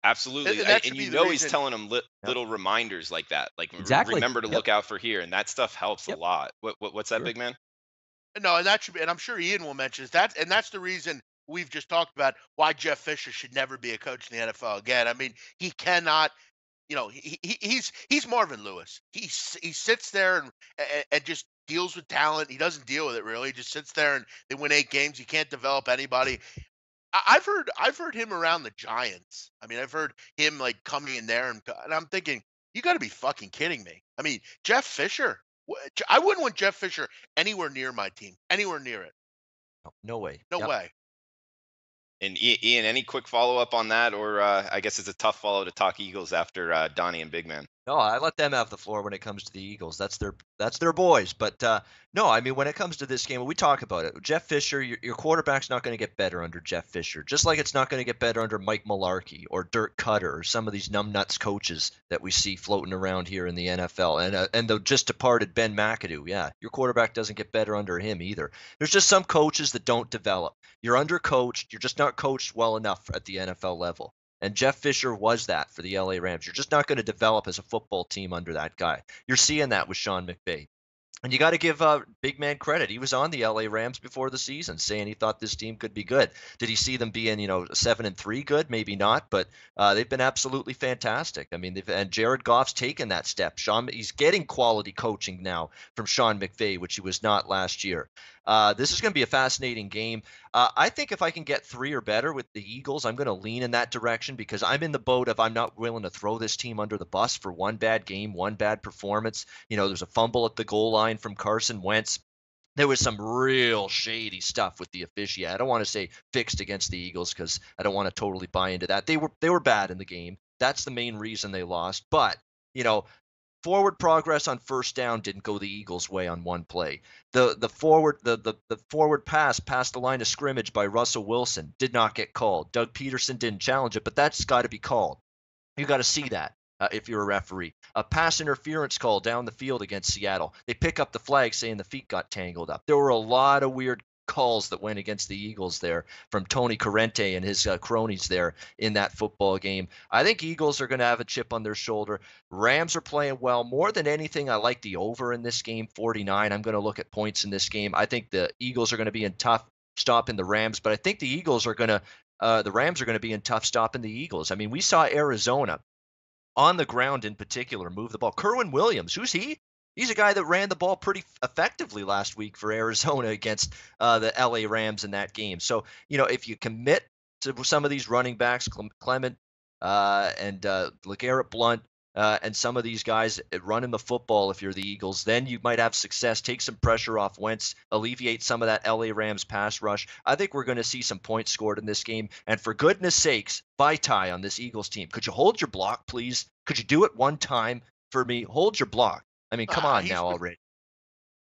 Absolutely. And he's telling them little reminders like that. Like, exactly. Remember to look out for here. And that stuff helps a lot. What's that, big man? No, and that should be, and I'm sure Ian will mention that. And that's the reason we've just talked about why Jeff Fisher should never be a coach in the NFL again. I mean, he cannot. He's Marvin Lewis. He sits there and just deals with talent. He doesn't deal with it really. He just sits there and they win 8 games. He can't develop anybody. I've heard him around the Giants. I mean, I've heard him like coming in there and I'm thinking, you got to be fucking kidding me. I mean, Jeff Fisher. I wouldn't want Jeff Fisher anywhere near my team. Anywhere near it. No way. No Yep. way. And Ian, any quick follow up on that, or I guess it's a tough follow to talk Eagles after Donnie and Big Man. No, I let them have the floor when it comes to the Eagles. That's their boys. But no, I mean, when it comes to this game, we talk about it. Jeff Fisher, your quarterback's not going to get better under Jeff Fisher, just like it's not going to get better under Mike Mularkey or Dirk Cutter or some of these numbnuts coaches that we see floating around here in the NFL. And the just departed Ben McAdoo. Yeah, your quarterback doesn't get better under him either. There's just some coaches that don't develop. You're undercoached. You're just not coached well enough at the NFL level. And Jeff Fisher was that for the LA Rams. You're just not going to develop as a football team under that guy. You're seeing that with Sean McVay. And you got to give big man credit. He was on the LA Rams before the season, saying he thought this team could be good. Did he see them being, 7-3 good? Maybe not, but they've been absolutely fantastic. I mean, and Jared Goff's taken that step. He's getting quality coaching now from Sean McVay, which he was not last year. This is going to be a fascinating game. I think if I can get 3 or better with the Eagles, I'm going to lean in that direction because I'm in the boat of I'm not willing to throw this team under the bus for one bad game, one bad performance. There's a fumble at the goal line from Carson Wentz. There was some real shady stuff with the officiate. I don't want to say fixed against the Eagles because I don't want to totally buy into that. They were bad in the game. That's the main reason they lost. But, forward progress on first down didn't go the Eagles' way on one play. The forward pass past the line of scrimmage by Russell Wilson did not get called. Doug Peterson didn't challenge it, but that's got to be called. You got to see that if you're a referee. A pass interference call down the field against Seattle. They pick up the flag saying the feet got tangled up. There were a lot of weird calls that went against the Eagles there from Tony Corrente and his cronies there in that football game. I think Eagles are going to have a chip on their shoulder. Rams are playing well. More than anything, I like the over in this game, 49. I'm going to look at points in this game. I think the Eagles are going to be in tough stopping the Rams, but I think the Rams are going to be in tough stopping the Eagles. I mean, we saw Arizona on the ground in particular move the ball. Kerwin Williams, who's he? He's a guy that ran the ball pretty effectively last week for Arizona against the LA Rams in that game. So, if you commit to some of these running backs, Clement and LeGarrette Blount and some of these guys running the football, if you're the Eagles, then you might have success, take some pressure off Wentz, alleviate some of that LA Rams pass rush. I think we're going to see some points scored in this game. And for goodness sakes, Vaitai on this Eagles team. Could you hold your block, please? Could you do it one time for me? Hold your block. I mean, come on now already.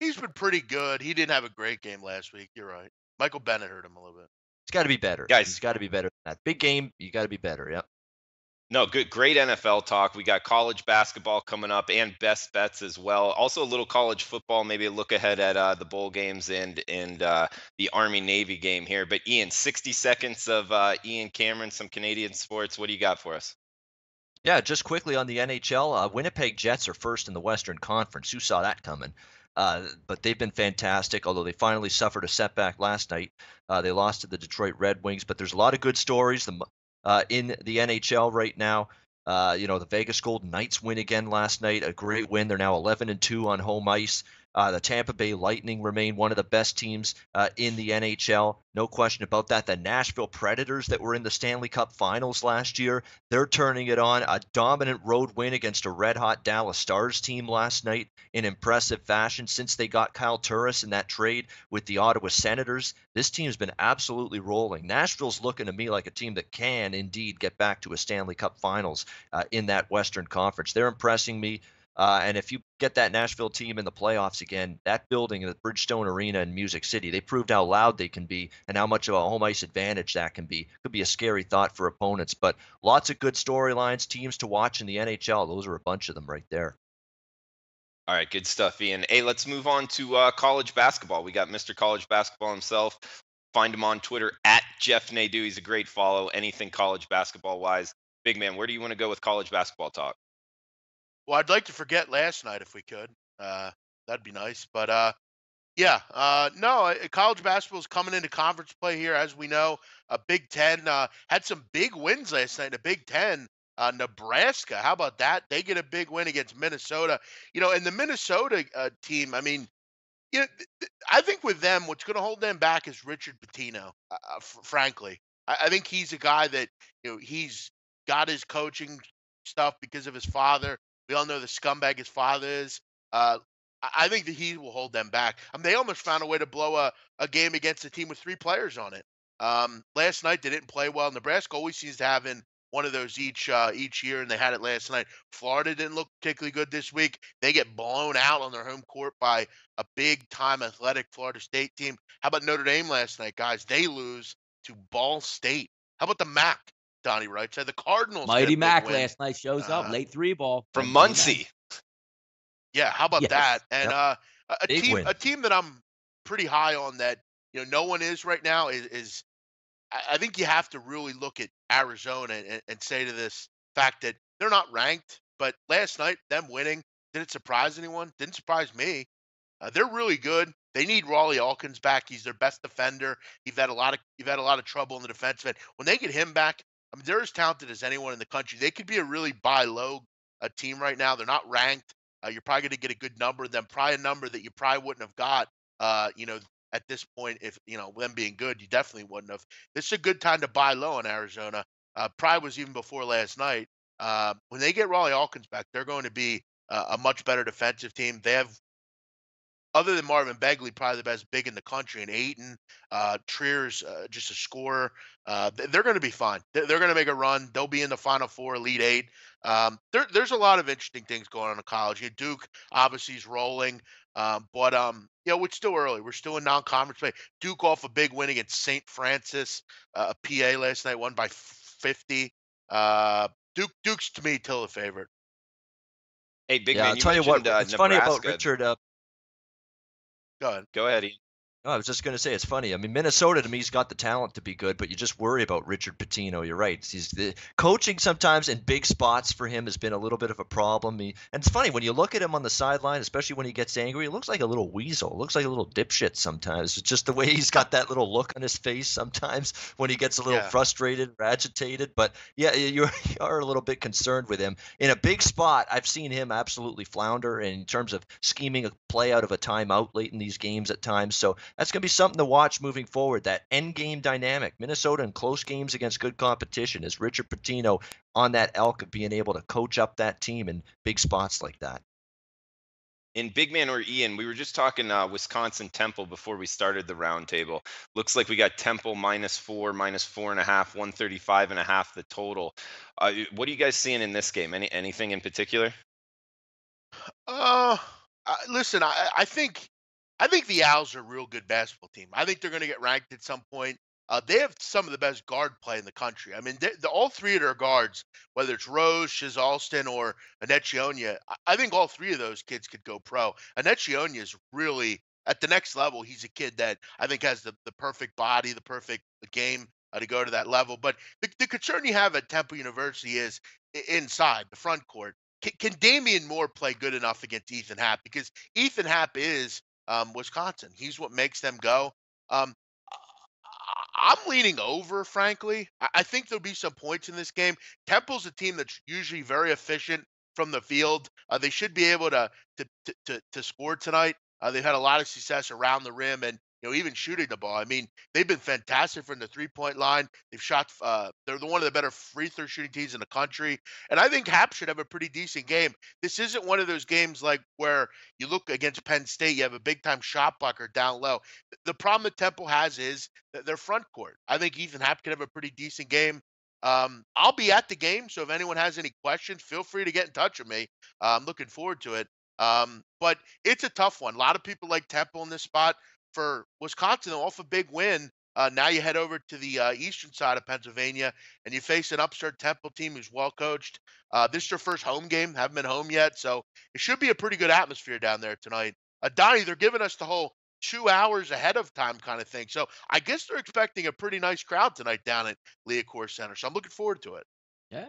He's been pretty good. He didn't have a great game last week. You're right. Michael Bennett hurt him a little bit. He's got to be better. Guys, he's got to be better than that. Big game, you got to be better. Yep. No, great NFL talk. We got college basketball coming up and best bets as well. Also a little college football, maybe a look ahead at the bowl games and the Army-Navy game here. But Ian, 60 seconds of Ian Cameron, some Canadian sports. What do you got for us? Yeah, just quickly on the NHL, Winnipeg Jets are first in the Western Conference. Who saw that coming? But they've been fantastic, although they finally suffered a setback last night. They lost to the Detroit Red Wings, but there's a lot of good stories in the NHL right now. The Vegas Golden Knights win again last night, a great win. They're now 11-2 on home ice. The Tampa Bay Lightning remain one of the best teams in the NHL. No question about that. The Nashville Predators that were in the Stanley Cup Finals last year, they're turning it on. A dominant road win against a red-hot Dallas Stars team last night in impressive fashion since they got Kyle Turris in that trade with the Ottawa Senators. This team's been absolutely rolling. Nashville's looking to me like a team that can indeed get back to a Stanley Cup Finals in that Western Conference. They're impressing me. And if you get that Nashville team in the playoffs again, that building at Bridgestone Arena in Music City, they proved how loud they can be and how much of a home ice advantage that can be. Could be a scary thought for opponents, but lots of good storylines, teams to watch in the NHL. Those are a bunch of them right there. All right, good stuff, Ian. Hey, let's move on to college basketball. We got Mr. College Basketball himself. Find him on Twitter at Jeff Nadeau. He's a great follow, anything college basketball-wise. Big man, where do you want to go with college basketball talk? Well, I'd like to forget last night if we could. That'd be nice. But Yeah, no, college basketball is coming into conference play here, as we know. Big Ten had some big wins last night. The Big Ten, Nebraska, how about that? They get a big win against Minnesota. And the Minnesota team, I mean, I think with them, what's going to hold them back is Richard Pitino. Frankly, I think he's a guy that he's got his coaching stuff because of his father. We all know the scumbag his father is. I think that he will hold them back. They almost found a way to blow a game against a team with 3 players on it. Last night they didn't play well. Nebraska always seems to have one of those each year, and they had it last night. Florida didn't look particularly good this week. They get blown out on their home court by a big-time athletic Florida State team. How about Notre Dame last night, guys? They lose to Ball State. How about the MAC, Donnie Wright? So the Cardinals get a Mighty big Mac win. last night shows up, late 3-ball. From Muncie. Yeah, how about Yes. that? And Yep. a Big team win. a team that I'm pretty high on that no one is right now is I think you have to really look at Arizona and say to this fact that they're not ranked, but last night them winning, did it surprise anyone? Didn't surprise me. They're really good. They need Raleigh Alkins back. He's their best defender. You've had a lot of trouble in the defensive end. When they get him back, I mean, they're as talented as anyone in the country. They could be a really buy low team right now. They're not ranked. You're probably going to get a good number of them, probably a number that you probably wouldn't have got, at this point. If them being good, you definitely wouldn't have. This is a good time to buy low in Arizona. Probably was even before last night. When they get Raleigh Alkins back, they're going to be a much better defensive team. They have, other than Marvin Begley, probably the best big in the country, and Ayton, Trier's just a scorer. They're going to be fine. They're going to make a run. They'll be in the Final Four, Elite Eight. There's a lot of interesting things going on in college. Duke obviously is rolling, but it's still early. We're still in non-conference play. Duke off a big win against St. Francis, PA last night, won by 50. Duke's to me still a favorite. Hey, big Yeah, man, I'll you tell you what, mentioned it's funny about Nebraska. Richard. Go ahead. Go ahead, Ian. No, I was just going to say it's funny. I mean, Minnesota to me's got the talent to be good, but you just worry about Richard Pitino. You're right. The coaching sometimes in big spots for him has been a little bit of a problem. And it's funny when you look at him on the sideline, especially when he gets angry. He looks like a little weasel. It looks like a little dipshit sometimes. It's just the way he's got that little look on his face sometimes when he gets a little frustrated or agitated. But yeah, you are a little bit concerned with him in a big spot. I've seen him absolutely flounder in terms of scheming a play out of a timeout late in these games at times. So that's going to be something to watch moving forward, that end game dynamic. Minnesota in close games against good competition. Is Richard Pitino on that elk of being able to coach up that team in big spots like that? In Big Man or Ian, we were just talking Wisconsin Temple before we started the roundtable. Looks like we got Temple -4, -4.5, 135.5 the total. What are you guys seeing in this game? Anything in particular? Listen, I think the Owls are a real good basketball team. I think they're going to get ranked at some point. They have some of the best guard play in the country. I mean, all three of their guards, whether it's Rose, Shiz Alston, or Anecchionia, I think all three of those kids could go pro. Anecchionia is really at the next level. He's a kid that I think has the perfect body, the perfect game to go to that level. But the concern you have at Temple University is inside the front court. Can Damian Moore play good enough against Ethan Happ? Because Ethan Happ is Wisconsin. He's what makes them go. Um, I'm leaning over, frankly. I think there'll be some points in this game. Temple's a team that's usually very efficient from the field. They should be able to score tonight. They've had a lot of success around the rim and even shooting the ball. I mean, they've been fantastic from the 3-point line. They've shot. They're one of the better free throw shooting teams in the country, and I think Happ should have a pretty decent game. This isn't one of those games like where you look against Penn State, you have a big time shot blocker down low. The problem that Temple has is their front court. I think Ethan Happ could have a pretty decent game. I'll be at the game, so if anyone has any questions, feel free to get in touch with me. I'm looking forward to it. But it's a tough one. A lot of people like Temple in this spot. For Wisconsin, off a big win, now you head over to the eastern side of Pennsylvania, and you face an upstart Temple team who's well coached. This is their first home game, haven't been home yet, so it should be a pretty good atmosphere down there tonight. Donnie, they're giving us the whole 2 hours ahead of time kind of thing, so I guess they're expecting a pretty nice crowd tonight down at Liacouras Center, so I'm looking forward to it. Yeah.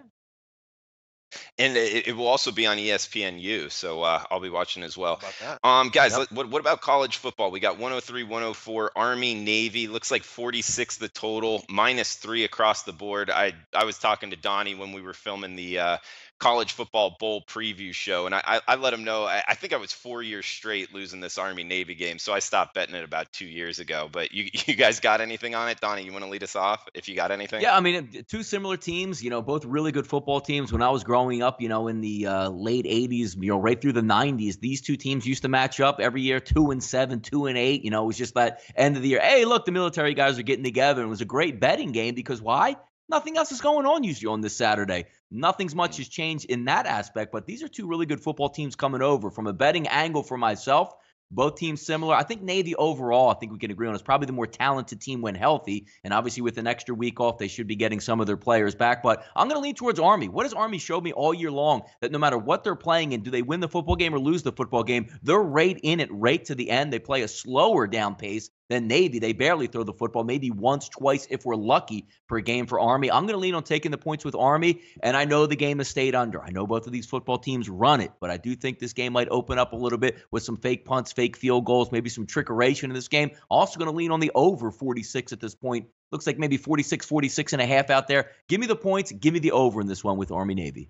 And it will also be on ESPNU, so I'll be watching as well. How about that? Guys, Yep. what about college football? We got 103, 104, Army, Navy. Looks like 46 the total, -3 across the board. I was talking to Donnie when we were filming the college football bowl preview show, and I let him know I think I was 4 years straight losing this Army Navy game, so I stopped betting it about 2 years ago. But you guys got anything on it, Donnie? You want to lead us off if you got anything? Yeah, I mean, two similar teams, both really good football teams. When I was growing up, in the late 80s, right through the 90s, these two teams used to match up every year, 2-7, 2-8. It was just that end of the year. Hey, look, the military guys are getting together. And it was a great betting game because why? Nothing else is going on usually on this Saturday. Nothing's much has changed in that aspect, but these are two really good football teams coming over. From a betting angle for myself, both teams similar. I think Navy overall, I think we can agree on, is probably the more talented team when healthy. And obviously with an extra week off, they should be getting some of their players back. But I'm going to lean towards Army. What has Army showed me all year long? That no matter what they're playing in, do they win the football game or lose the football game, they're right in it, right to the end. They play a slower down pace than Navy. They barely throw the football, maybe once, twice, if we're lucky, per game for Army. I'm going to lean on taking the points with Army, and I know the game has stayed under. I know both of these football teams run it, but I do think this game might open up a little bit with some fake punts, fake field goals, maybe some trickeration in this game. Also going to lean on the over 46 at this point. Looks like maybe 46, 46.5 out there. Give me the points. Give me the over in this one with Army Navy.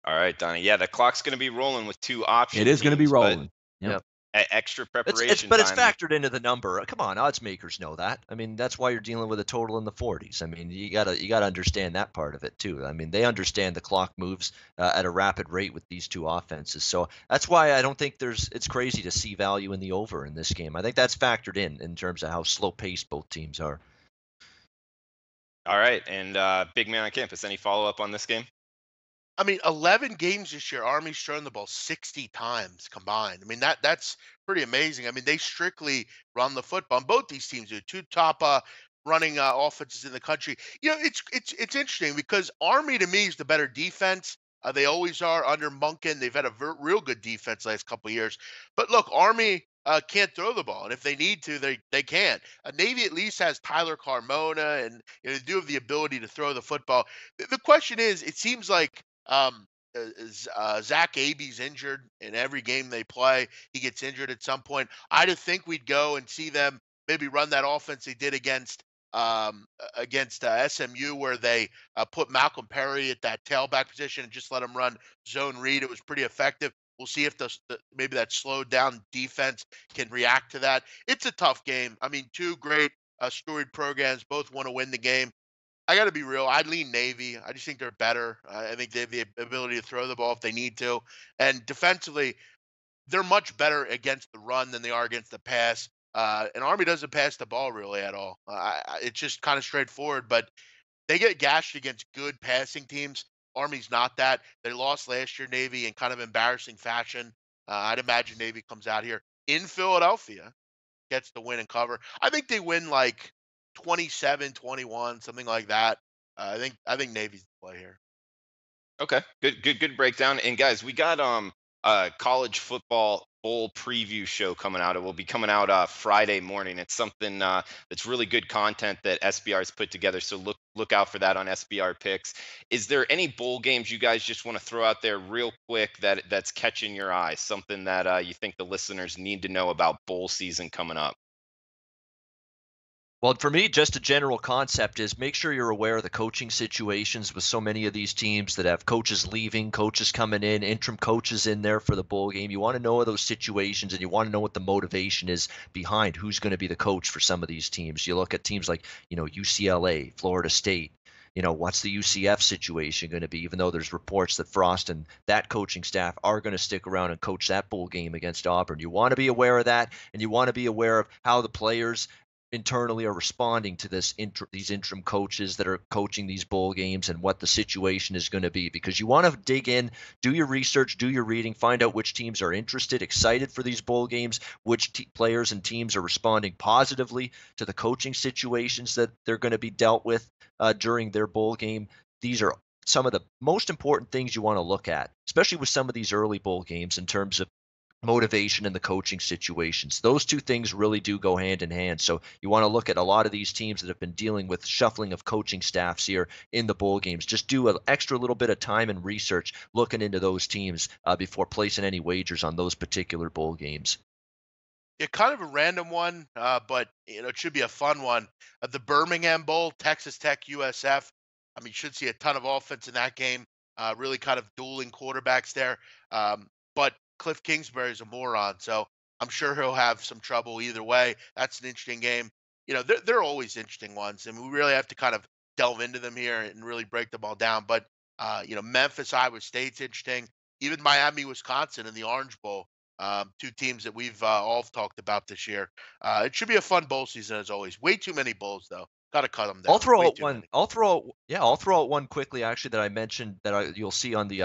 All right, Donnie. Yeah, the clock's going to be rolling with two options. It is going to be rolling. Yep. Extra preparation But it's time. factored into the number. Come on, odds makers know that. I mean, that's why you're dealing with a total in the 40s. I mean, you gotta understand that part of it too. I mean, they understand the clock moves at a rapid rate with these two offenses. So that's why I don't think it's crazy to see value in the over in this game. I think that's factored in terms of how slow paced both teams are. All right, and big man on campus. Any follow up on this game? I mean, 11 games this year, Army's thrown the ball 60 times combined. I mean, that's pretty amazing. I mean, they strictly run the football. Both these teams do. Two top running offenses in the country. It's interesting because Army to me is the better defense. They always are under Munkin. They've had a real good defense last couple of years. But look, Army can't throw the ball, and if they need to, they can. Navy at least has Tyler Carmona, and they do have the ability to throw the football. The question is, it seems like Zach Abe's injured in every game they play. He gets injured at some point. I just think we'd go and see them maybe run that offense they did against SMU, where they put Malcolm Perry at that tailback position and just let him run zone read. It was pretty effective. We'll see if maybe that slowed down defense can react to that. It's a tough game. I mean, two great storied programs, both want to win the game. I got to be real. I'd lean Navy. I just think they're better. I think they have the ability to throw the ball if they need to. And defensively, they're much better against the run than they are against the pass. And Army doesn't pass the ball really at all. It's just kind of straightforward, but they get gashed against good passing teams. Army's not that. They lost last year, Navy, in kind of embarrassing fashion. I'd imagine Navy comes out here in Philadelphia, gets the win and cover. I think they win like 27-21, something like that. I think Navy's the play here. Okay, good breakdown. And guys, we got a college football bowl preview show coming out. It will be coming out Friday morning. It's something that's really good content that SBR's put together. So look out for that on SBR Picks. Is there any bowl games you guys just want to throw out there real quick that's catching your eye? Something that you think the listeners need to know about bowl season coming up? Well, for me, just a general concept is make sure you're aware of the coaching situations with so many of these teams that have coaches leaving, coaches coming in, interim coaches in there for the bowl game. You want to know those situations, and you want to know what the motivation is behind who's going to be the coach for some of these teams. You look at teams like, UCLA, Florida State. What's the UCF situation going to be, even though there's reports that Frost and that coaching staff are going to stick around and coach that bowl game against Auburn. You want to be aware of that, and you want to be aware of how the players internally are responding to these interim coaches that are coaching these bowl games and what the situation is going to be, because you want to dig in, do your research, do your reading, find out which teams are interested, excited for these bowl games, which players and teams are responding positively to the coaching situations that they're going to be dealt with during their bowl game. These are some of the most important things you want to look at, especially with some of these early bowl games in terms of motivation and the coaching situations. Those two things really do go hand in hand. So you want to look at a lot of these teams that have been dealing with shuffling of coaching staffs here in the bowl games. Just do an extra little bit of time and research looking into those teams before placing any wagers on those particular bowl games. Yeah, kind of a random one, but it should be a fun one. The Birmingham Bowl, Texas Tech, USF. I mean, you should see a ton of offense in that game. Really kind of dueling quarterbacks there. But Cliff Kingsbury is a moron, so I'm sure he'll have some trouble either way. That's an interesting game. They're always interesting ones, and we really have to kind of delve into them here and really break them all down. But Memphis, Iowa State's interesting. Even Miami, Wisconsin in the Orange Bowl. Two teams that we've all talked about this year. It should be a fun bowl season as always. Way too many bowls though. Got to cut them down. I'll throw Way out too one. many. I'll throw out one quickly. Actually, that I mentioned that you'll see on the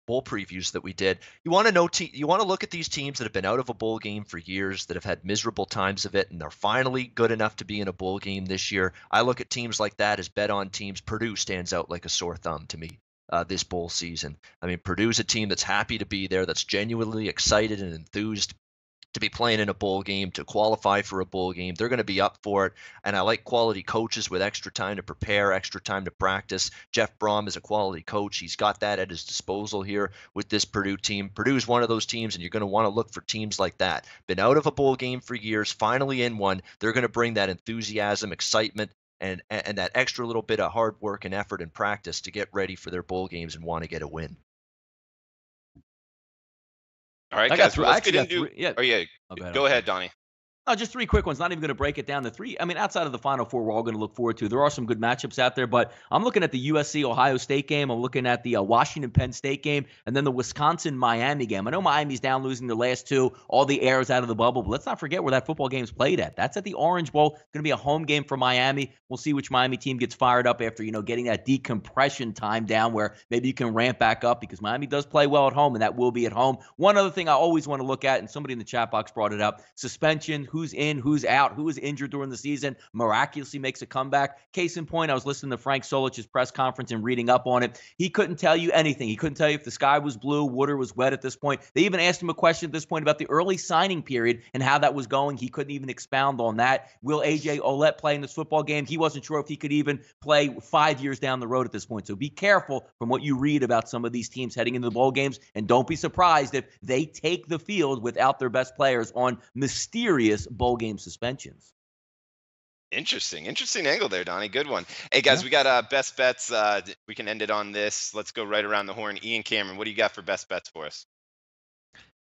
bowl previews that we did. You want to know? You want to look at these teams that have been out of a bowl game for years, that have had miserable times of it, and they're finally good enough to be in a bowl game this year. I look at teams like that as bet on teams. Purdue stands out like a sore thumb to me. This bowl season. I mean, Purdue's a team that's happy to be there, that's genuinely excited and enthused to be playing in a bowl game, to qualify for a bowl game. They're going to be up for it. And I like quality coaches with extra time to prepare, extra time to practice. Jeff Brom is a quality coach. He's got that at his disposal here with this Purdue team. Purdue is one of those teams, and you're going to want to look for teams like that. Been out of a bowl game for years, finally in one. They're going to bring that enthusiasm, excitement, and that extra little bit of hard work and effort and practice to get ready for their bowl games and want to get a win. All right, guys. Let's get into. Yeah. Oh yeah. Go ahead, Donnie. Oh, just three quick ones. Not even going to break it down to three. I mean, outside of the Final Four, we're all going to look forward to. There are some good matchups out there, but I'm looking at the USC-Ohio State game. I'm looking at the Washington-Penn State game, and then the Wisconsin-Miami game. I know Miami's down losing the last two. All the air is out of the bubble, but let's not forget where that football game's played at. That's at the Orange Bowl. Going to be a home game for Miami. We'll see which Miami team gets fired up after, getting that decompression time down where maybe you can ramp back up, because Miami does play well at home, and that will be at home. One other thing I always want to look at, and somebody in the chat box brought it up, suspension, who's in, who's out, who was injured during the season, miraculously makes a comeback. Case in point, I was listening to Frank Solich's press conference and reading up on it. He couldn't tell you anything. He couldn't tell you if the sky was blue, water was wet at this point. They even asked him a question at this point about the early signing period and how that was going. He couldn't even expound on that. Will A.J. Olette play in this football game? He wasn't sure if he could even play 5 years down the road at this point. So be careful from what you read about some of these teams heading into the bowl games, and don't be surprised if they take the field without their best players on mysterious bowl game suspensions. Interesting angle there, Donnie. Good one. Hey guys, we got best bets. We can end it on this. Let's go right around the horn. Ian Cameron, what do you got for best bets for us?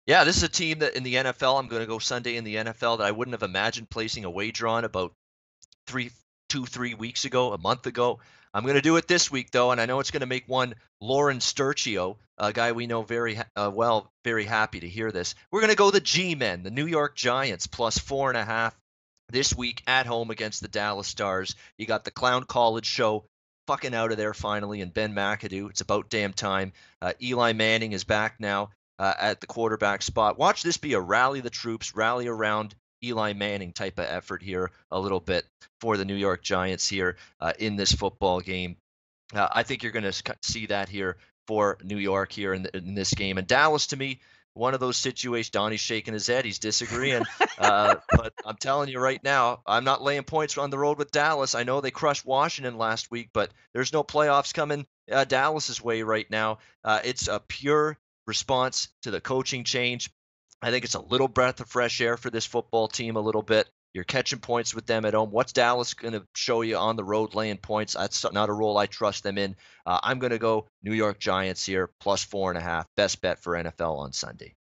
Yeah, this is a team that in the NFL, I'm going to go Sunday in the NFL, that I wouldn't have imagined placing a wager on about 3 weeks ago, a month ago. I'm going to do it this week, though, and I know it's going to make one Lauren Sturcio, a guy we know very well, very happy to hear this. We're going to go the G-Men, the New York Giants, plus 4.5 this week at home against the Dallas Stars. You got the Clown College show fucking out of there finally, and Ben McAdoo. It's about damn time. Eli Manning is back now at the quarterback spot. Watch this be a rally the troops, rally around Eli Manning type of effort here a little bit for the New York Giants here in this football game. I think you're going to see that here for New York here in this game. And Dallas, to me, one of those situations. Donnie's shaking his head. He's disagreeing. But I'm telling you right now, I'm not laying points on the road with Dallas. I know they crushed Washington last week, but there's no playoffs coming Dallas's way right now. It's a pure response to the coaching change. I think it's a little breath of fresh air for this football team a little bit. You're catching points with them at home. What's Dallas going to show you on the road laying points? That's not a role I trust them in. I'm going to go New York Giants here, plus 4.5. Best bet for NFL on Sunday.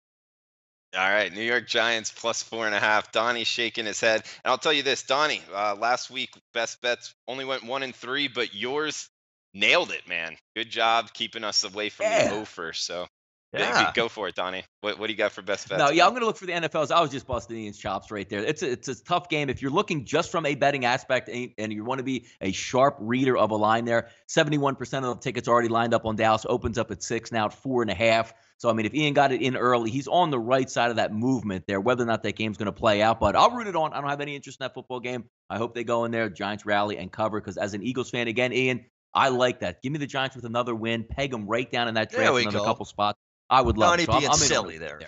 All right, New York Giants plus 4.5. Donnie's shaking his head. And I'll tell you this, Donnie, last week, best bets only went 1-3, but yours nailed it, man. Good job keeping us away from the offer. So yeah, go for it, Donnie. What do you got for best bets? No, I'm going to look for the NFLs. I was just busting Ian's chops right there. It's a tough game. If you're looking just from a betting aspect and you want to be a sharp reader of a line there, 71% of the tickets already lined up on Dallas. Opens up at 6, now at 4.5. So, I mean, if Ian got it in early, he's on the right side of that movement there, whether or not that game's going to play out. But I'll root it on. I don't have any interest in that football game. I hope they go in there, Giants rally and cover, because as an Eagles fan, again, Ian, I like that. Give me the Giants with another win. Peg them right down in that draft, another couple spots. I would love Donnie it. So being silly there.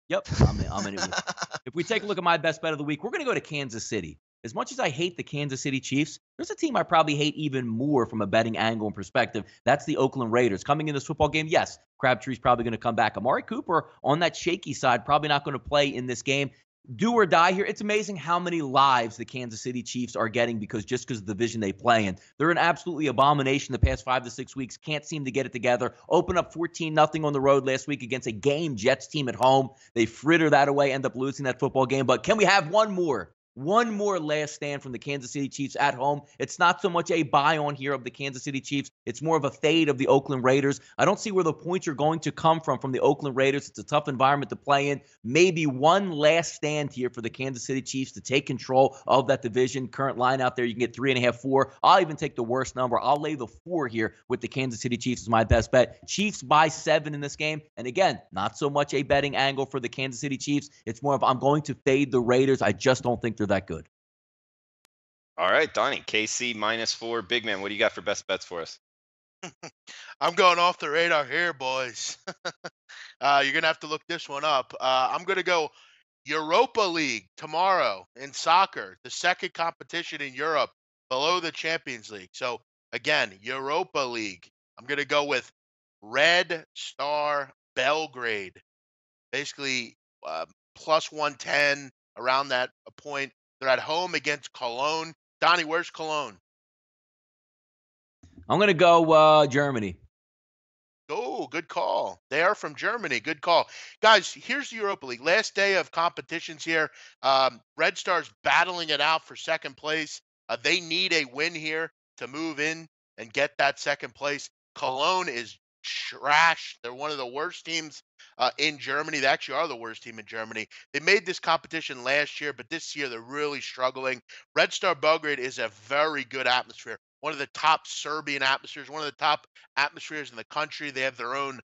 Yep, I'm in it with you. If we take a look at my best bet of the week, we're going to go to Kansas City. As much as I hate the Kansas City Chiefs, there's a team I probably hate even more from a betting angle and perspective. That's the Oakland Raiders. Coming in this football game, yes, Crabtree's probably going to come back. Amari Cooper on that shaky side, probably not going to play in this game. Do or die here. It's amazing how many lives the Kansas City Chiefs are getting because of the division they play in. They're an absolutely abomination the past 5 to 6 weeks. Can't seem to get it together. Open up 14-0 on the road last week against a game Jets team at home. They fritter that away, end up losing that football game. But can we have one more last stand from the Kansas City Chiefs at home? It's not so much a buy on here of the Kansas City Chiefs. It's more of a fade of the Oakland Raiders. I don't see where the points are going to come from the Oakland Raiders. It's a tough environment to play in. Maybe one last stand here for the Kansas City Chiefs to take control of that division. Current line out there, you can get 3.5, 4. I'll even take the worst number. I'll lay the 4 here with the Kansas City Chiefs as my best bet. Chiefs by 7 in this game. And again, not so much a betting angle for the Kansas City Chiefs. It's more of I'm going to fade the Raiders. I just don't think they're that good. All right, Donnie, KC -4. Big man, what do you got for best bets for us? I'm going off the radar here, boys. You're going to have to look this one up. I'm going to go Europa League tomorrow in soccer, the second competition in Europe below the Champions League. So, again, Europa League. I'm going to go with Red Star Belgrade. Basically, plus 110 around that point. They're at home against Cologne. Donnie, where's Cologne? I'm going to go Germany. Oh, good call. They are from Germany. Good call. Guys, here's the Europa League. Last day of competitions here. Red Stars battling it out for second place. They need a win here to move in and get that second place. Cologne is trash. They're one of the worst teams in Germany. They actually are the worst team in Germany. They made this competition last year, but this year they're really struggling. Red Star Belgrade is a very good atmosphere. One of the top Serbian atmospheres, one of the top atmospheres in the country. They have their own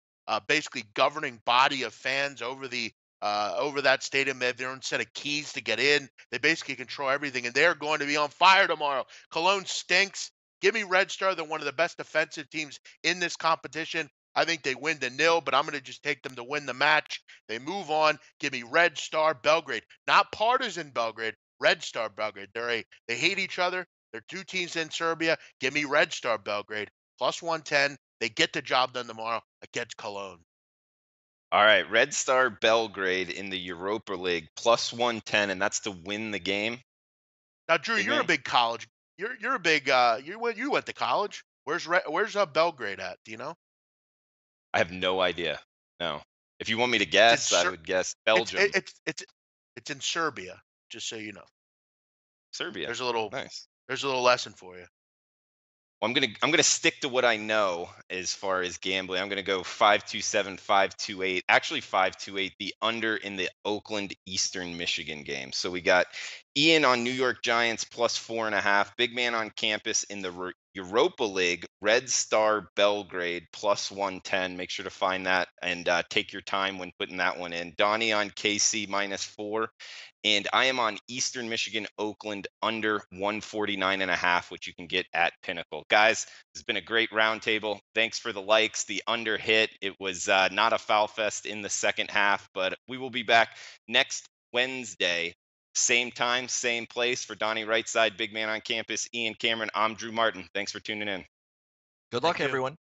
basically governing body of fans over that stadium. They have their own set of keys to get in. They basically control everything, and they're going to be on fire tomorrow. Cologne stinks. Give me Red Star. They're one of the best defensive teams in this competition. I think they win the 0, but I'm going to just take them to win the match. They move on. Give me Red Star Belgrade, not Partizan Belgrade. Red Star Belgrade. They hate each other. They're 2 teams in Serbia. Give me Red Star Belgrade plus 110. They get the job done tomorrow against Cologne. All right, Red Star Belgrade in the Europa League plus 110, and that's to win the game. Now, Drew, you're a big college. You're a big. You went to college. Where's Belgrade at? Do you know? I have no idea. No. If you want me to guess, I would guess Belgium. It's in Serbia. Just so you know. Serbia. There's a little nice. There's a little lesson for you. Well, I'm gonna stick to what I know as far as gambling. I'm gonna go 527, 528. Actually 528. The under in the Oakland Eastern Michigan game. So we got Ian on New York Giants plus 4.5. Big man on campus in the Europa League. Red Star Belgrade plus 110. Make sure to find that and take your time when putting that one in. Donnie on KC -4. And I am on Eastern Michigan, Oakland, under 149.5, which you can get at Pinnacle. Guys, it's been a great roundtable. Thanks for the likes. The under hit. It was not a foul fest in the second half, but we will be back next Wednesday. Same time, same place. For Donnie Rightside, Big Man on Campus, Ian Cameron, I'm Drew Martin. Thanks for tuning in. Good luck, everyone.